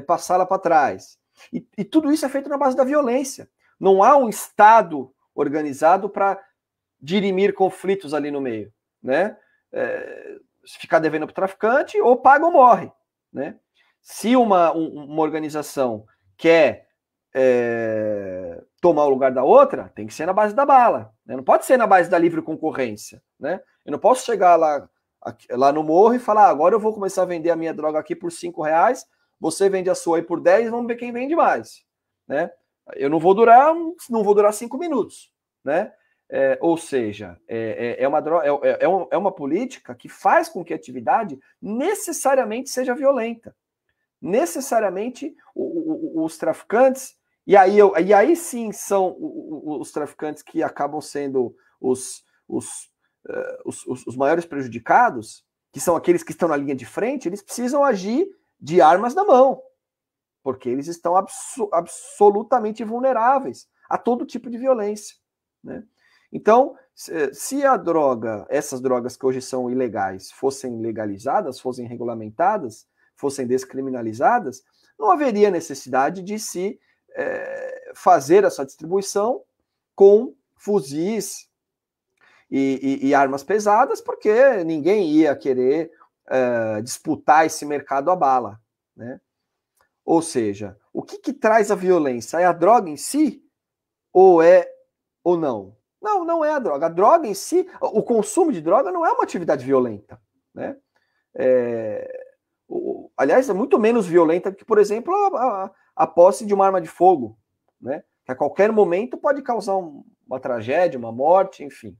passá-la para trás. E tudo isso é feito na base da violência. Não há um Estado organizado para dirimir conflitos ali no meio, né? Ficar devendo para o traficante, ou paga ou morre, né? Se uma organização quer tomar o lugar da outra, tem que ser na base da bala, né? Não pode ser na base da livre concorrência, né? Eu não posso chegar lá no morro e falar, agora eu vou começar a vender a minha droga aqui por R$5, você vende a sua aí por 10, vamos ver quem vende mais, né? Eu não vou durar 5 minutos, né? Ou seja, é uma política que faz com que a atividade necessariamente seja violenta. Necessariamente os traficantes, e aí sim são os traficantes que acabam sendo os maiores prejudicados, que são aqueles que estão na linha de frente, eles precisam agir de armas na mão, porque eles estão absolutamente vulneráveis a todo tipo de violência, né? Então, se essas drogas que hoje são ilegais, fossem legalizadas, fossem regulamentadas, fossem descriminalizadas, não haveria necessidade de se fazer essa distribuição com fuzis e armas pesadas, porque ninguém ia querer disputar esse mercado à bala, né? Ou seja, o que traz a violência? É a droga em si? Ou não? Não é a droga. A droga em si, o consumo de droga não é uma atividade violenta, né? Aliás, é muito menos violenta que, por exemplo, a posse de uma arma de fogo, né? Que a qualquer momento pode causar uma tragédia, uma morte, enfim,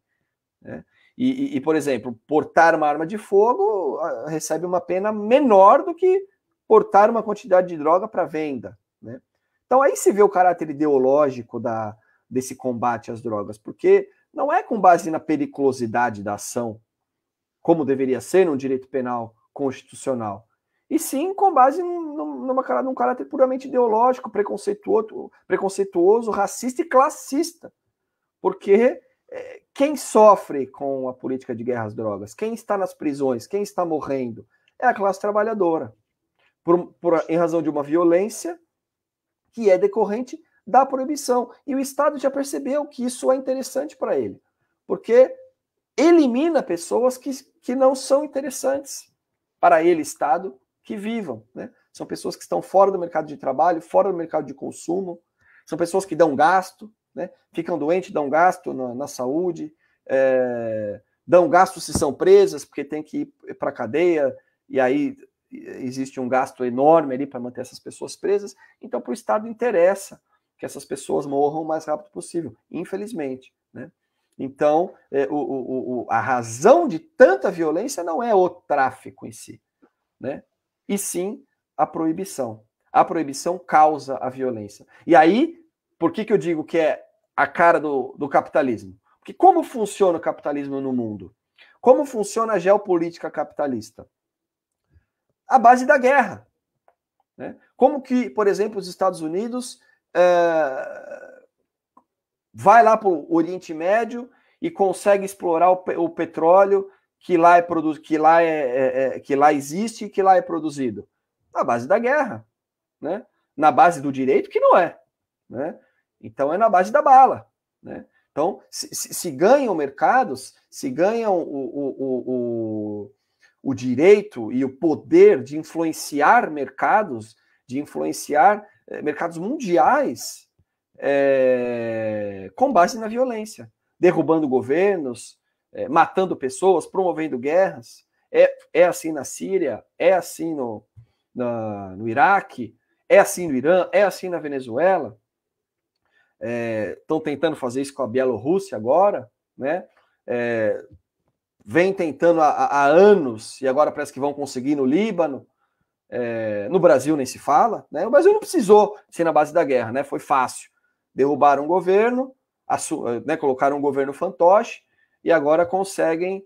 né? E, por exemplo, portar uma arma de fogo recebe uma pena menor do que portar uma quantidade de droga para venda, né? Então aí se vê o caráter ideológico desse combate às drogas, porque não é com base na periculosidade da ação, como deveria ser num direito penal constitucional, e sim com base num caráter puramente ideológico, preconceituoso, racista e classista, porque quem sofre com a política de guerra às drogas, quem está nas prisões, quem está morrendo, é a classe trabalhadora, em razão de uma violência que é decorrente da proibição. E o Estado já percebeu que isso é interessante para ele, porque elimina pessoas que não são interessantes para ele, Estado, que vivam, né? São pessoas que estão fora do mercado de trabalho, fora do mercado de consumo, são pessoas que dão gasto, né? Ficam doentes, dão gasto na saúde, dão gasto se são presas, porque tem que ir para a cadeia, e aí existe um gasto enorme ali para manter essas pessoas presas. Então, para o Estado interessa que essas pessoas morram o mais rápido possível, infelizmente, né? Então, a razão de tanta violência não é o tráfico em si, né? E sim a proibição. A proibição causa a violência. E aí, por que eu digo que é a cara do capitalismo? Porque como funciona o capitalismo no mundo? Como funciona a geopolítica capitalista? A base da guerra, né? Como que, por exemplo, os Estados Unidos vai lá para o Oriente Médio e consegue explorar o petróleo que lá existe e que lá é produzido? Na base da guerra, né? Na base do direito, que não é, né? Então é na base da bala, né? Então, se ganham mercados, se ganham o direito e o poder de influenciar mercados, mercados mundiais, com base na violência, derrubando governos, matando pessoas, promovendo guerras. É assim na Síria, é assim no Iraque, é assim no Irã, é assim na Venezuela. Estão tentando fazer isso com a Bielorrússia agora, né? Vem tentando há anos, e agora parece que vão conseguir no Líbano. No Brasil nem se fala, né? O Brasil não precisou ser na base da guerra, né? Foi fácil. Derrubaram o governo, né? Colocaram um governo fantoche, e agora conseguem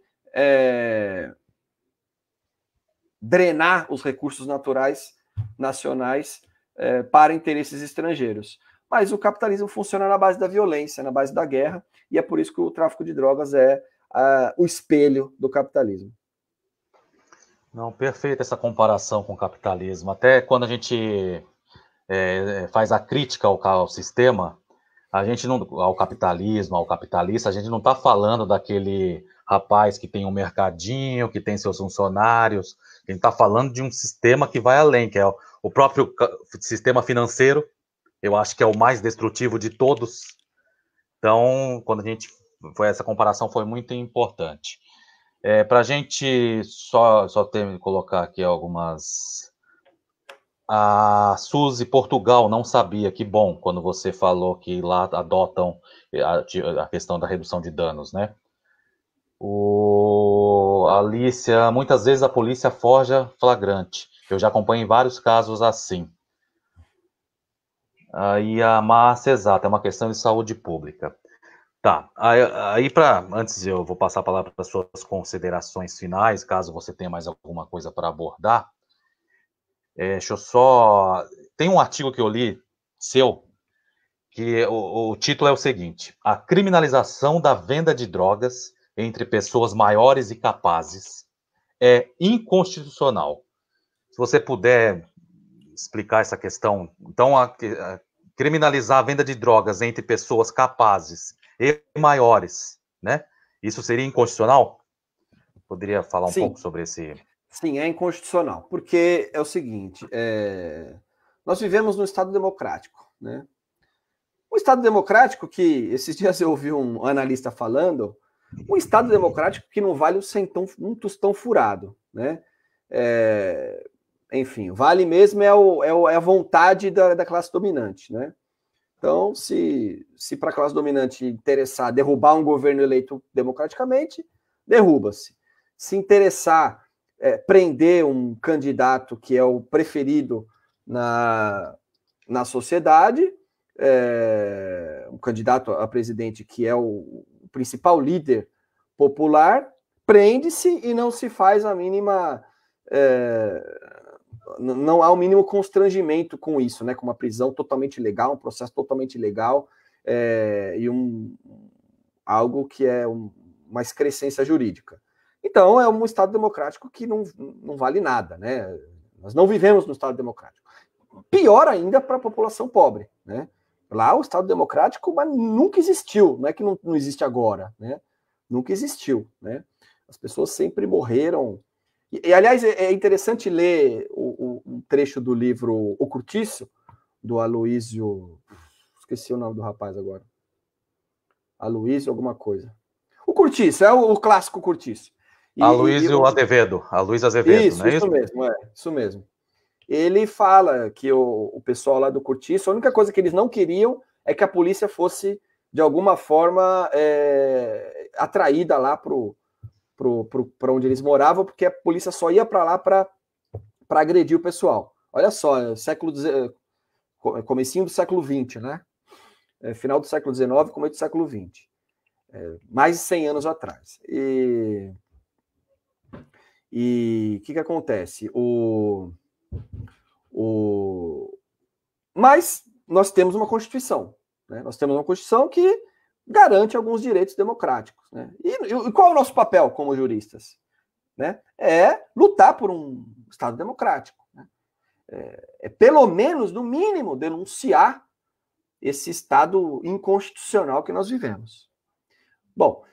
drenar os recursos naturais nacionais para interesses estrangeiros. Mas o capitalismo funciona na base da violência, na base da guerra, e é por isso que o tráfico de drogas é o espelho do capitalismo. Não, perfeita essa comparação com o capitalismo. Até quando a gente faz a crítica ao sistema, a gente não, ao capitalismo, ao capitalista, a gente não está falando daquele rapaz que tem um mercadinho, que tem seus funcionários. A gente está falando de um sistema que vai além, que é o próprio sistema financeiro. Eu acho que é o mais destrutivo de todos. Então, quando a gente essa comparação foi muito importante. Para a gente só colocar aqui algumas. A Suzy Portugal não sabia, que bom, quando você falou que lá adotam a questão da redução de danos, né? Alicia, muitas vezes a polícia forja flagrante. Eu já acompanhei vários casos assim. Aí a Márcia, exato, é uma questão de saúde pública. Tá, aí antes eu vou passar a palavra para as suas considerações finais, caso você tenha mais alguma coisa para abordar. Deixa eu só... Tem um artigo que eu li, seu, que o título é o seguinte: a criminalização da venda de drogas entre pessoas maiores e capazes é inconstitucional. Se você puder explicar essa questão. Então, criminalizar a venda de drogas entre pessoas capazes e maiores, né? Isso seria inconstitucional? Poderia falar um pouco sobre esse... Sim, é inconstitucional, porque é o seguinte, nós vivemos num Estado democrático, né? Um Estado democrático que, esses dias eu ouvi um analista falando, um Estado democrático que não vale um tostão furado, né? Enfim, vale mesmo é a vontade da classe dominante, né? Então, se para a classe dominante interessar derrubar um governo eleito democraticamente, derruba-se. Se interessar prender um candidato que é o preferido na sociedade, um candidato a presidente que é o principal líder popular, prende-se e não se faz a mínima... não há o mínimo constrangimento com isso, né? Com uma prisão totalmente legal, um processo totalmente legal, e algo que é uma excrescência jurídica. Então, é um Estado democrático que não vale nada, né? Nós não vivemos no Estado democrático. Pior ainda para a população pobre, né? Lá o Estado democrático nunca existiu, não é que não existe agora, né? Nunca existiu, né? As pessoas sempre morreram. E aliás, é interessante ler um trecho do livro O Curtiço, do Aloísio... Esqueci o nome do rapaz agora. Aloísio alguma coisa. O Curtiço, é o clássico Curtiço. Aloísio Azevedo. Aloísio Azevedo, não é isso? Isso mesmo. Ele fala que o pessoal lá do Curtiço, a única coisa que eles não queriam é que a polícia fosse, de alguma forma, atraída lá para onde eles moravam, porque a polícia só ia para lá para agredir o pessoal. Olha só, comecinho do século XX, né? Final do século XIX, começo do século XX. Mais de 100 anos atrás. E o que acontece? Mas nós temos uma Constituição, né? Nós temos uma Constituição que garante alguns direitos democráticos, né? E qual é o nosso papel como juristas? Né? É lutar por um Estado democrático, né? Pelo menos, no mínimo, denunciar esse Estado inconstitucional que nós vivemos. Bom,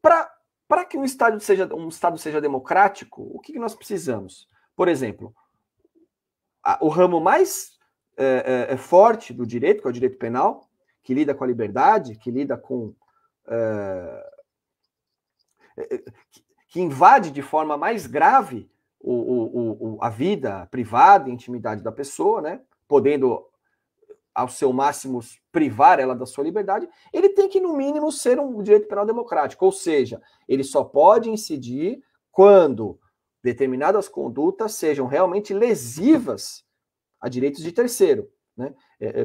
para que um Estado seja democrático, o que nós precisamos? Por exemplo, o ramo mais forte do direito, que é o direito penal, que lida com a liberdade, que lida com... que invade de forma mais grave a vida privada e intimidade da pessoa, né? Podendo, ao seu máximo, privar ela da sua liberdade, ele tem que, no mínimo, ser um direito penal democrático, ou seja, ele só pode incidir quando determinadas condutas sejam realmente lesivas a direitos de terceiro, né?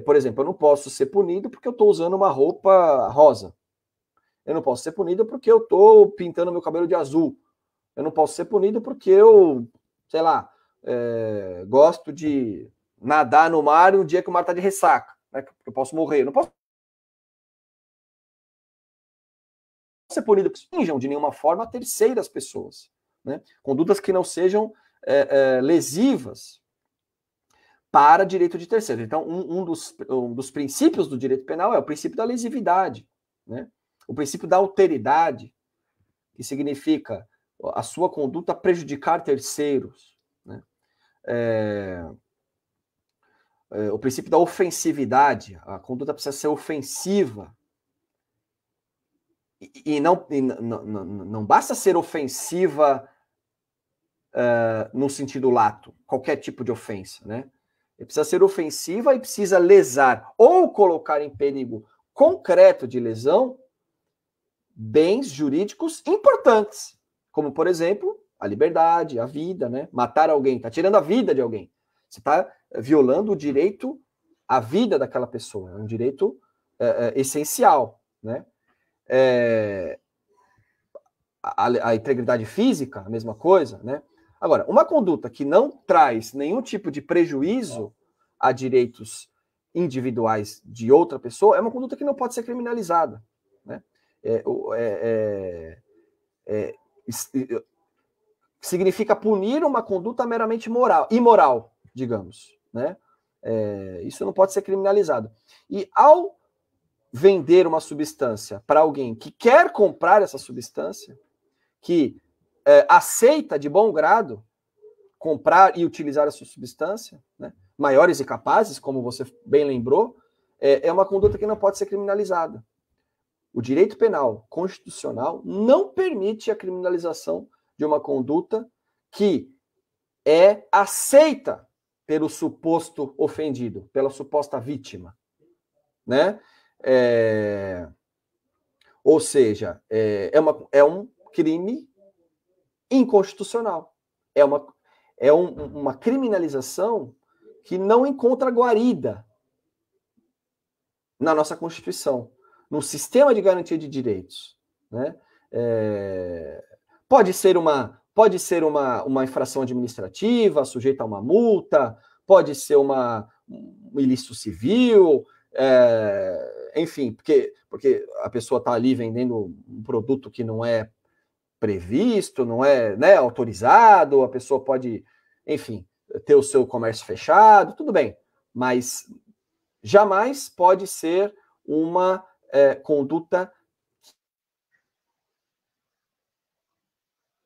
Por exemplo, eu não posso ser punido porque eu estou usando uma roupa rosa. Eu não posso ser punido porque eu estou pintando meu cabelo de azul. Eu não posso ser punido porque eu, sei lá, gosto de nadar no mar um dia que o mar está de ressaca, né? Eu posso morrer. Eu não posso ser punido porque finjam de nenhuma forma a terceiras pessoas, né? Condutas que não sejam lesivas para direito de terceiros. Então, um dos princípios do direito penal é o princípio da lesividade, né? O princípio da alteridade, que significa a sua conduta prejudicar terceiros, né? O princípio da ofensividade, a conduta precisa ser ofensiva. E não basta ser ofensiva no sentido lato, qualquer tipo de ofensa, né? Precisa ser ofensiva e precisa lesar ou colocar em perigo concreto de lesão bens jurídicos importantes, como, por exemplo, a liberdade, a vida, né? Matar alguém, está tirando a vida de alguém. Você está violando o direito à vida daquela pessoa, é um direito essencial, né? A integridade física, a mesma coisa, né? Agora, uma conduta que não traz nenhum tipo de prejuízo a direitos individuais de outra pessoa é uma conduta que não pode ser criminalizada, né? Significa punir uma conduta meramente imoral, digamos, né? Isso não pode ser criminalizado. E ao vender uma substância para alguém que quer comprar essa substância, que aceita de bom grado comprar e utilizar essa substância, né? Maiores e capazes, como você bem lembrou, é uma conduta que não pode ser criminalizada. O direito penal constitucional não permite a criminalização de uma conduta que é aceita pelo suposto ofendido, pela suposta vítima, né? Ou seja, é um crime inconstitucional. É uma criminalização que não encontra guarida na nossa Constituição, no sistema de garantia de direitos, né? Pode ser uma infração administrativa sujeita a uma multa, pode ser um ilícito civil, enfim, porque a pessoa está ali vendendo um produto que não é previsto, não é, né, autorizado, a pessoa pode, enfim, ter o seu comércio fechado, tudo bem, mas jamais pode ser uma conduta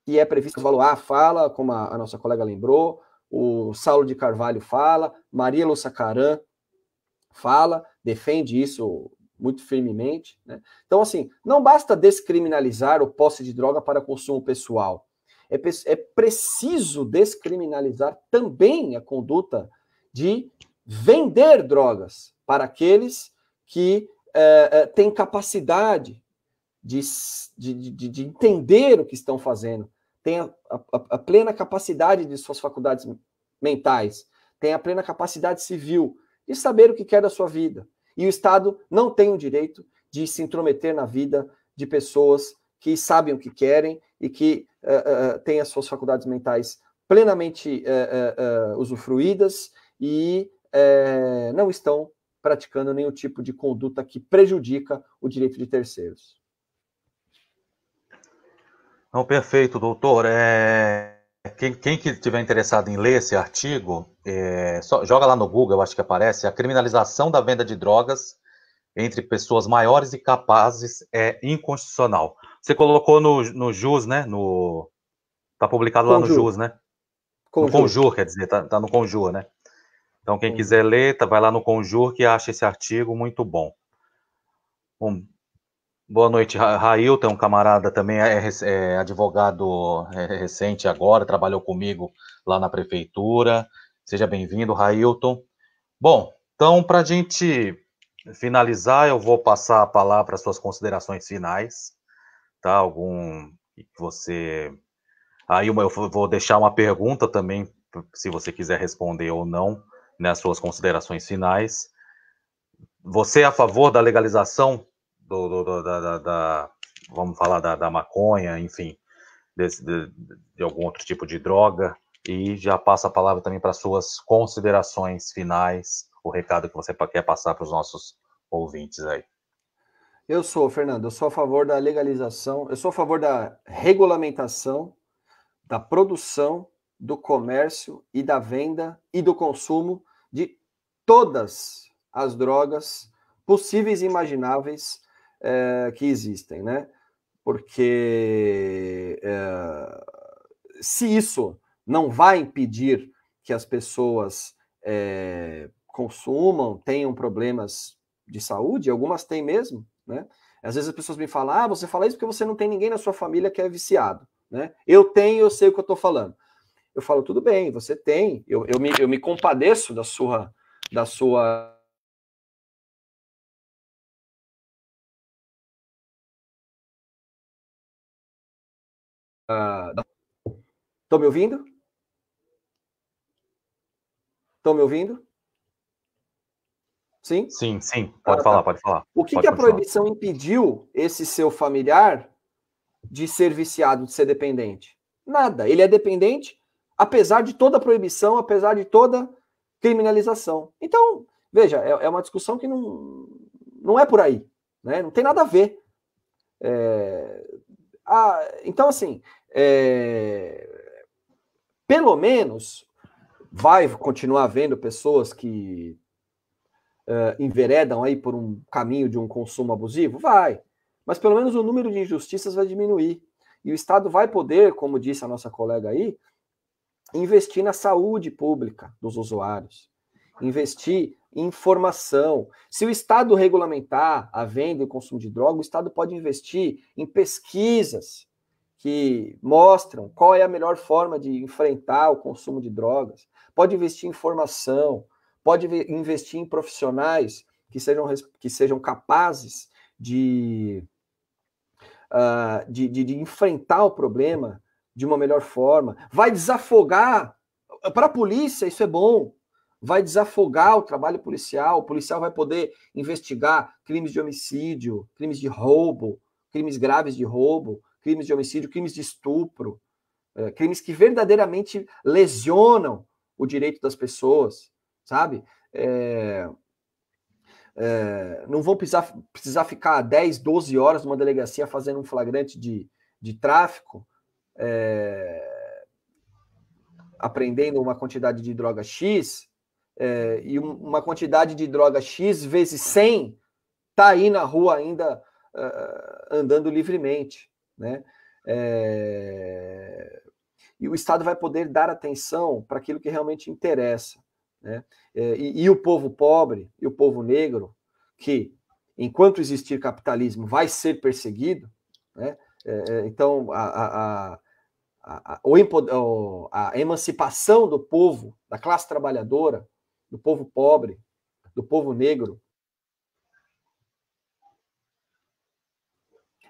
que é prevista. O Valois fala, como a nossa colega lembrou, o Saulo de Carvalho fala, Maria Lúcia Caram fala, defende isso muito firmemente, né? Então, assim, não basta descriminalizar o posse de droga para consumo pessoal. É preciso descriminalizar também a conduta de vender drogas para aqueles que têm capacidade de entender o que estão fazendo, têm a plena capacidade de suas faculdades mentais, têm a plena capacidade civil de saber o que quer da sua vida. E o Estado não tem o direito de se intrometer na vida de pessoas que sabem o que querem e que têm as suas faculdades mentais plenamente usufruídas e não estão praticando nenhum tipo de conduta que prejudica o direito de terceiros. Não, perfeito, doutor. Quem que estiver interessado em ler esse artigo, joga lá no Google, eu acho que aparece, a criminalização da venda de drogas entre pessoas maiores e capazes é inconstitucional. Você colocou no JUS, né? Tá publicado lá no JUS, né? No Conjur, quer dizer, tá no Conjur, né? Então, quem quiser ler, vai lá no Conjur que acha esse artigo muito bom. Boa noite, Railton, um camarada também, é advogado recente agora, trabalhou comigo lá na prefeitura. Seja bem-vindo, Railton. Bom, então, para a gente finalizar, eu vou passar a palavra para as suas considerações finais, tá? Algum que você... Aí eu vou deixar uma pergunta também, se você quiser responder ou não, nas suas considerações finais. Você é a favor da legalização vamos falar da maconha, enfim, de algum outro tipo de droga, e já passo a palavra também para suas considerações finais, o recado que você quer passar para os nossos ouvintes aí. Fernando, eu sou a favor da legalização, eu sou a favor da regulamentação, da produção, do comércio e da venda e do consumo de todas as drogas possíveis e imagináveis que existem, né? Porque se isso não vai impedir que as pessoas consumam, tenham problemas de saúde, algumas têm mesmo, né? Às vezes as pessoas me falam, você fala isso porque você não tem ninguém na sua família que é viciado, né? Eu tenho, eu sei o que eu estou falando. Eu falo, tudo bem, você tem, eu me compadeço da sua Estão me ouvindo? Estão me ouvindo? Sim? Sim, pode falar, pode falar. O que a proibição impediu esse seu familiar de ser viciado, de ser dependente? Nada. Ele é dependente, apesar de toda a proibição, apesar de toda criminalização. Então, veja, é uma discussão que não é por aí, né? Não tem nada a ver. Então, assim, pelo menos vai continuar havendo pessoas que enveredam aí por um caminho de um consumo abusivo? Vai. Mas pelo menos o número de injustiças vai diminuir. E o Estado vai poder, como disse a nossa colega aí, investir na saúde pública dos usuários, investir em informação. Se o Estado regulamentar a venda e o consumo de droga, o Estado pode investir em pesquisas que mostram qual é a melhor forma de enfrentar o consumo de drogas, pode investir em formação, pode investir em profissionais que sejam capazes de enfrentar o problema de uma melhor forma, vai desafogar, para a polícia isso é bom, vai desafogar o trabalho policial, o policial vai poder investigar crimes de homicídio, crimes de roubo, crimes graves de roubo, crimes de homicídio, crimes de estupro, crimes que verdadeiramente lesionam o direito das pessoas, sabe? Não vão precisar ficar 10, 12 horas numa delegacia fazendo um flagrante de tráfico, apreendendo uma quantidade de droga X, e uma quantidade de droga X vezes 100 está aí na rua ainda andando livremente, né? E o Estado vai poder dar atenção para aquilo que realmente interessa, né? E o povo pobre e o povo negro, que enquanto existir capitalismo vai ser perseguido, né? Então a emancipação do povo, da classe trabalhadora, do povo pobre, do povo negro,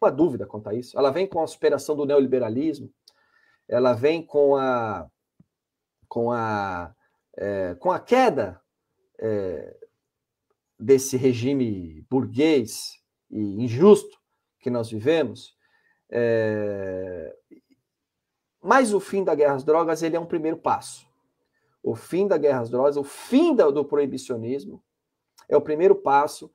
uma dúvida quanto a isso. Ela vem com a superação do neoliberalismo, ela vem com a queda desse regime burguês e injusto que nós vivemos. Mas o fim da guerra às drogas, ele é um primeiro passo. O fim da guerra às drogas, o fim do proibicionismo, é o primeiro passo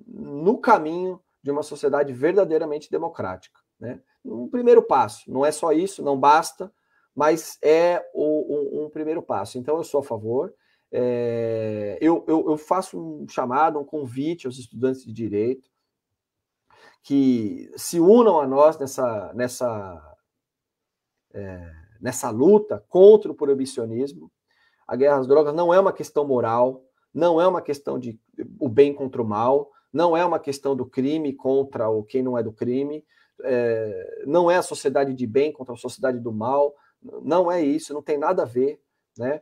no caminho de uma sociedade verdadeiramente democrática, né? Um primeiro passo, não é só isso, não basta, mas é um primeiro passo. Então, eu sou a favor. Eu faço um chamado, um convite aos estudantes de direito que se unam a nós nessa luta contra o proibicionismo. A guerra às drogas não é uma questão moral, não é uma questão de o bem contra o mal, não é uma questão do crime contra quem não é do crime, não é a sociedade de bem contra a sociedade do mal, não é isso, não tem nada a ver, né?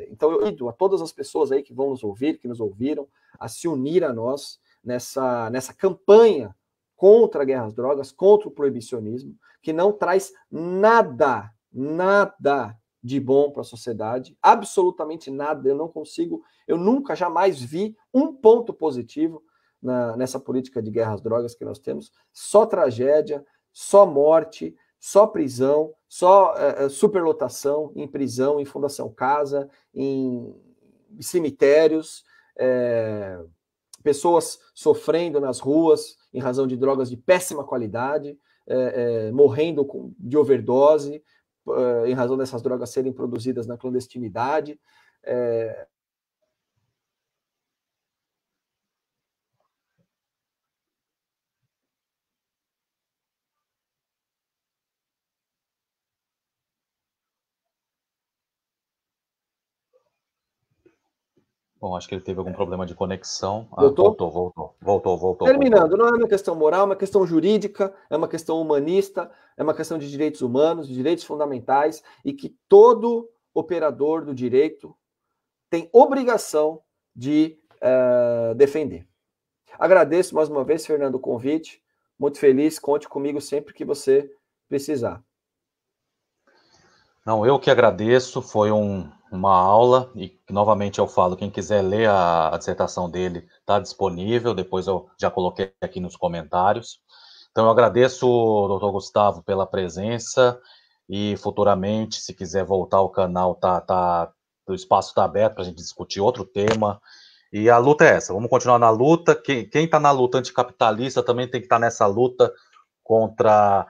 Então eu convido a todas as pessoas aí que vão nos ouvir, que nos ouviram, a se unir a nós nessa campanha contra a guerra às drogas, contra o proibicionismo, que não traz nada de bom para a sociedade, absolutamente nada. Eu nunca, jamais vi um ponto positivo nessa política de guerra às drogas que nós temos. Só tragédia, só morte, só prisão, só superlotação em prisão, em Fundação Casa, em cemitérios, pessoas sofrendo nas ruas em razão de drogas de péssima qualidade, morrendo de overdose, em razão dessas drogas serem produzidas na clandestinidade. Bom, acho que ele teve algum problema de conexão. Voltou? Voltou. Terminando, não é uma questão moral, é uma questão jurídica, é uma questão humanista, é uma questão de direitos humanos, de direitos fundamentais, e que todo operador do direito tem obrigação de defender. Agradeço mais uma vez, Fernando, o convite. Muito feliz, conte comigo sempre que você precisar. Não, eu que agradeço, foi uma aula, e novamente eu falo, quem quiser ler a dissertação dele está disponível, depois eu já coloquei aqui nos comentários. Então eu agradeço, doutor Gustavo, pela presença, e futuramente, se quiser voltar ao canal, o espaço está aberto para a gente discutir outro tema. E a luta é essa, vamos continuar na luta. Quem está na luta anticapitalista também tem que estar nessa luta contra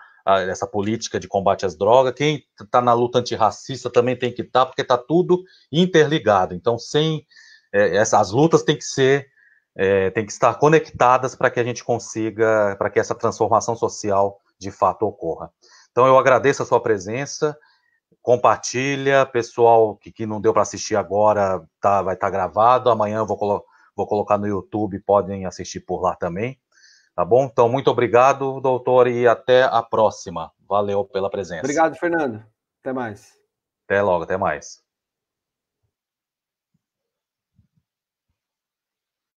essa política de combate às drogas. Quem está na luta antirracista também tem que estar, porque está tudo interligado. Então, as lutas têm que estar conectadas para que a gente consiga, para que essa transformação social de fato ocorra. Então, eu agradeço a sua presença. Compartilha, pessoal que não deu para assistir agora, vai estar gravado. Amanhã eu vou colocar no YouTube, podem assistir por lá também. Tá bom? Então, muito obrigado, doutor, e até a próxima. Valeu pela presença. Obrigado, Fernando. Até mais. Até logo, até mais.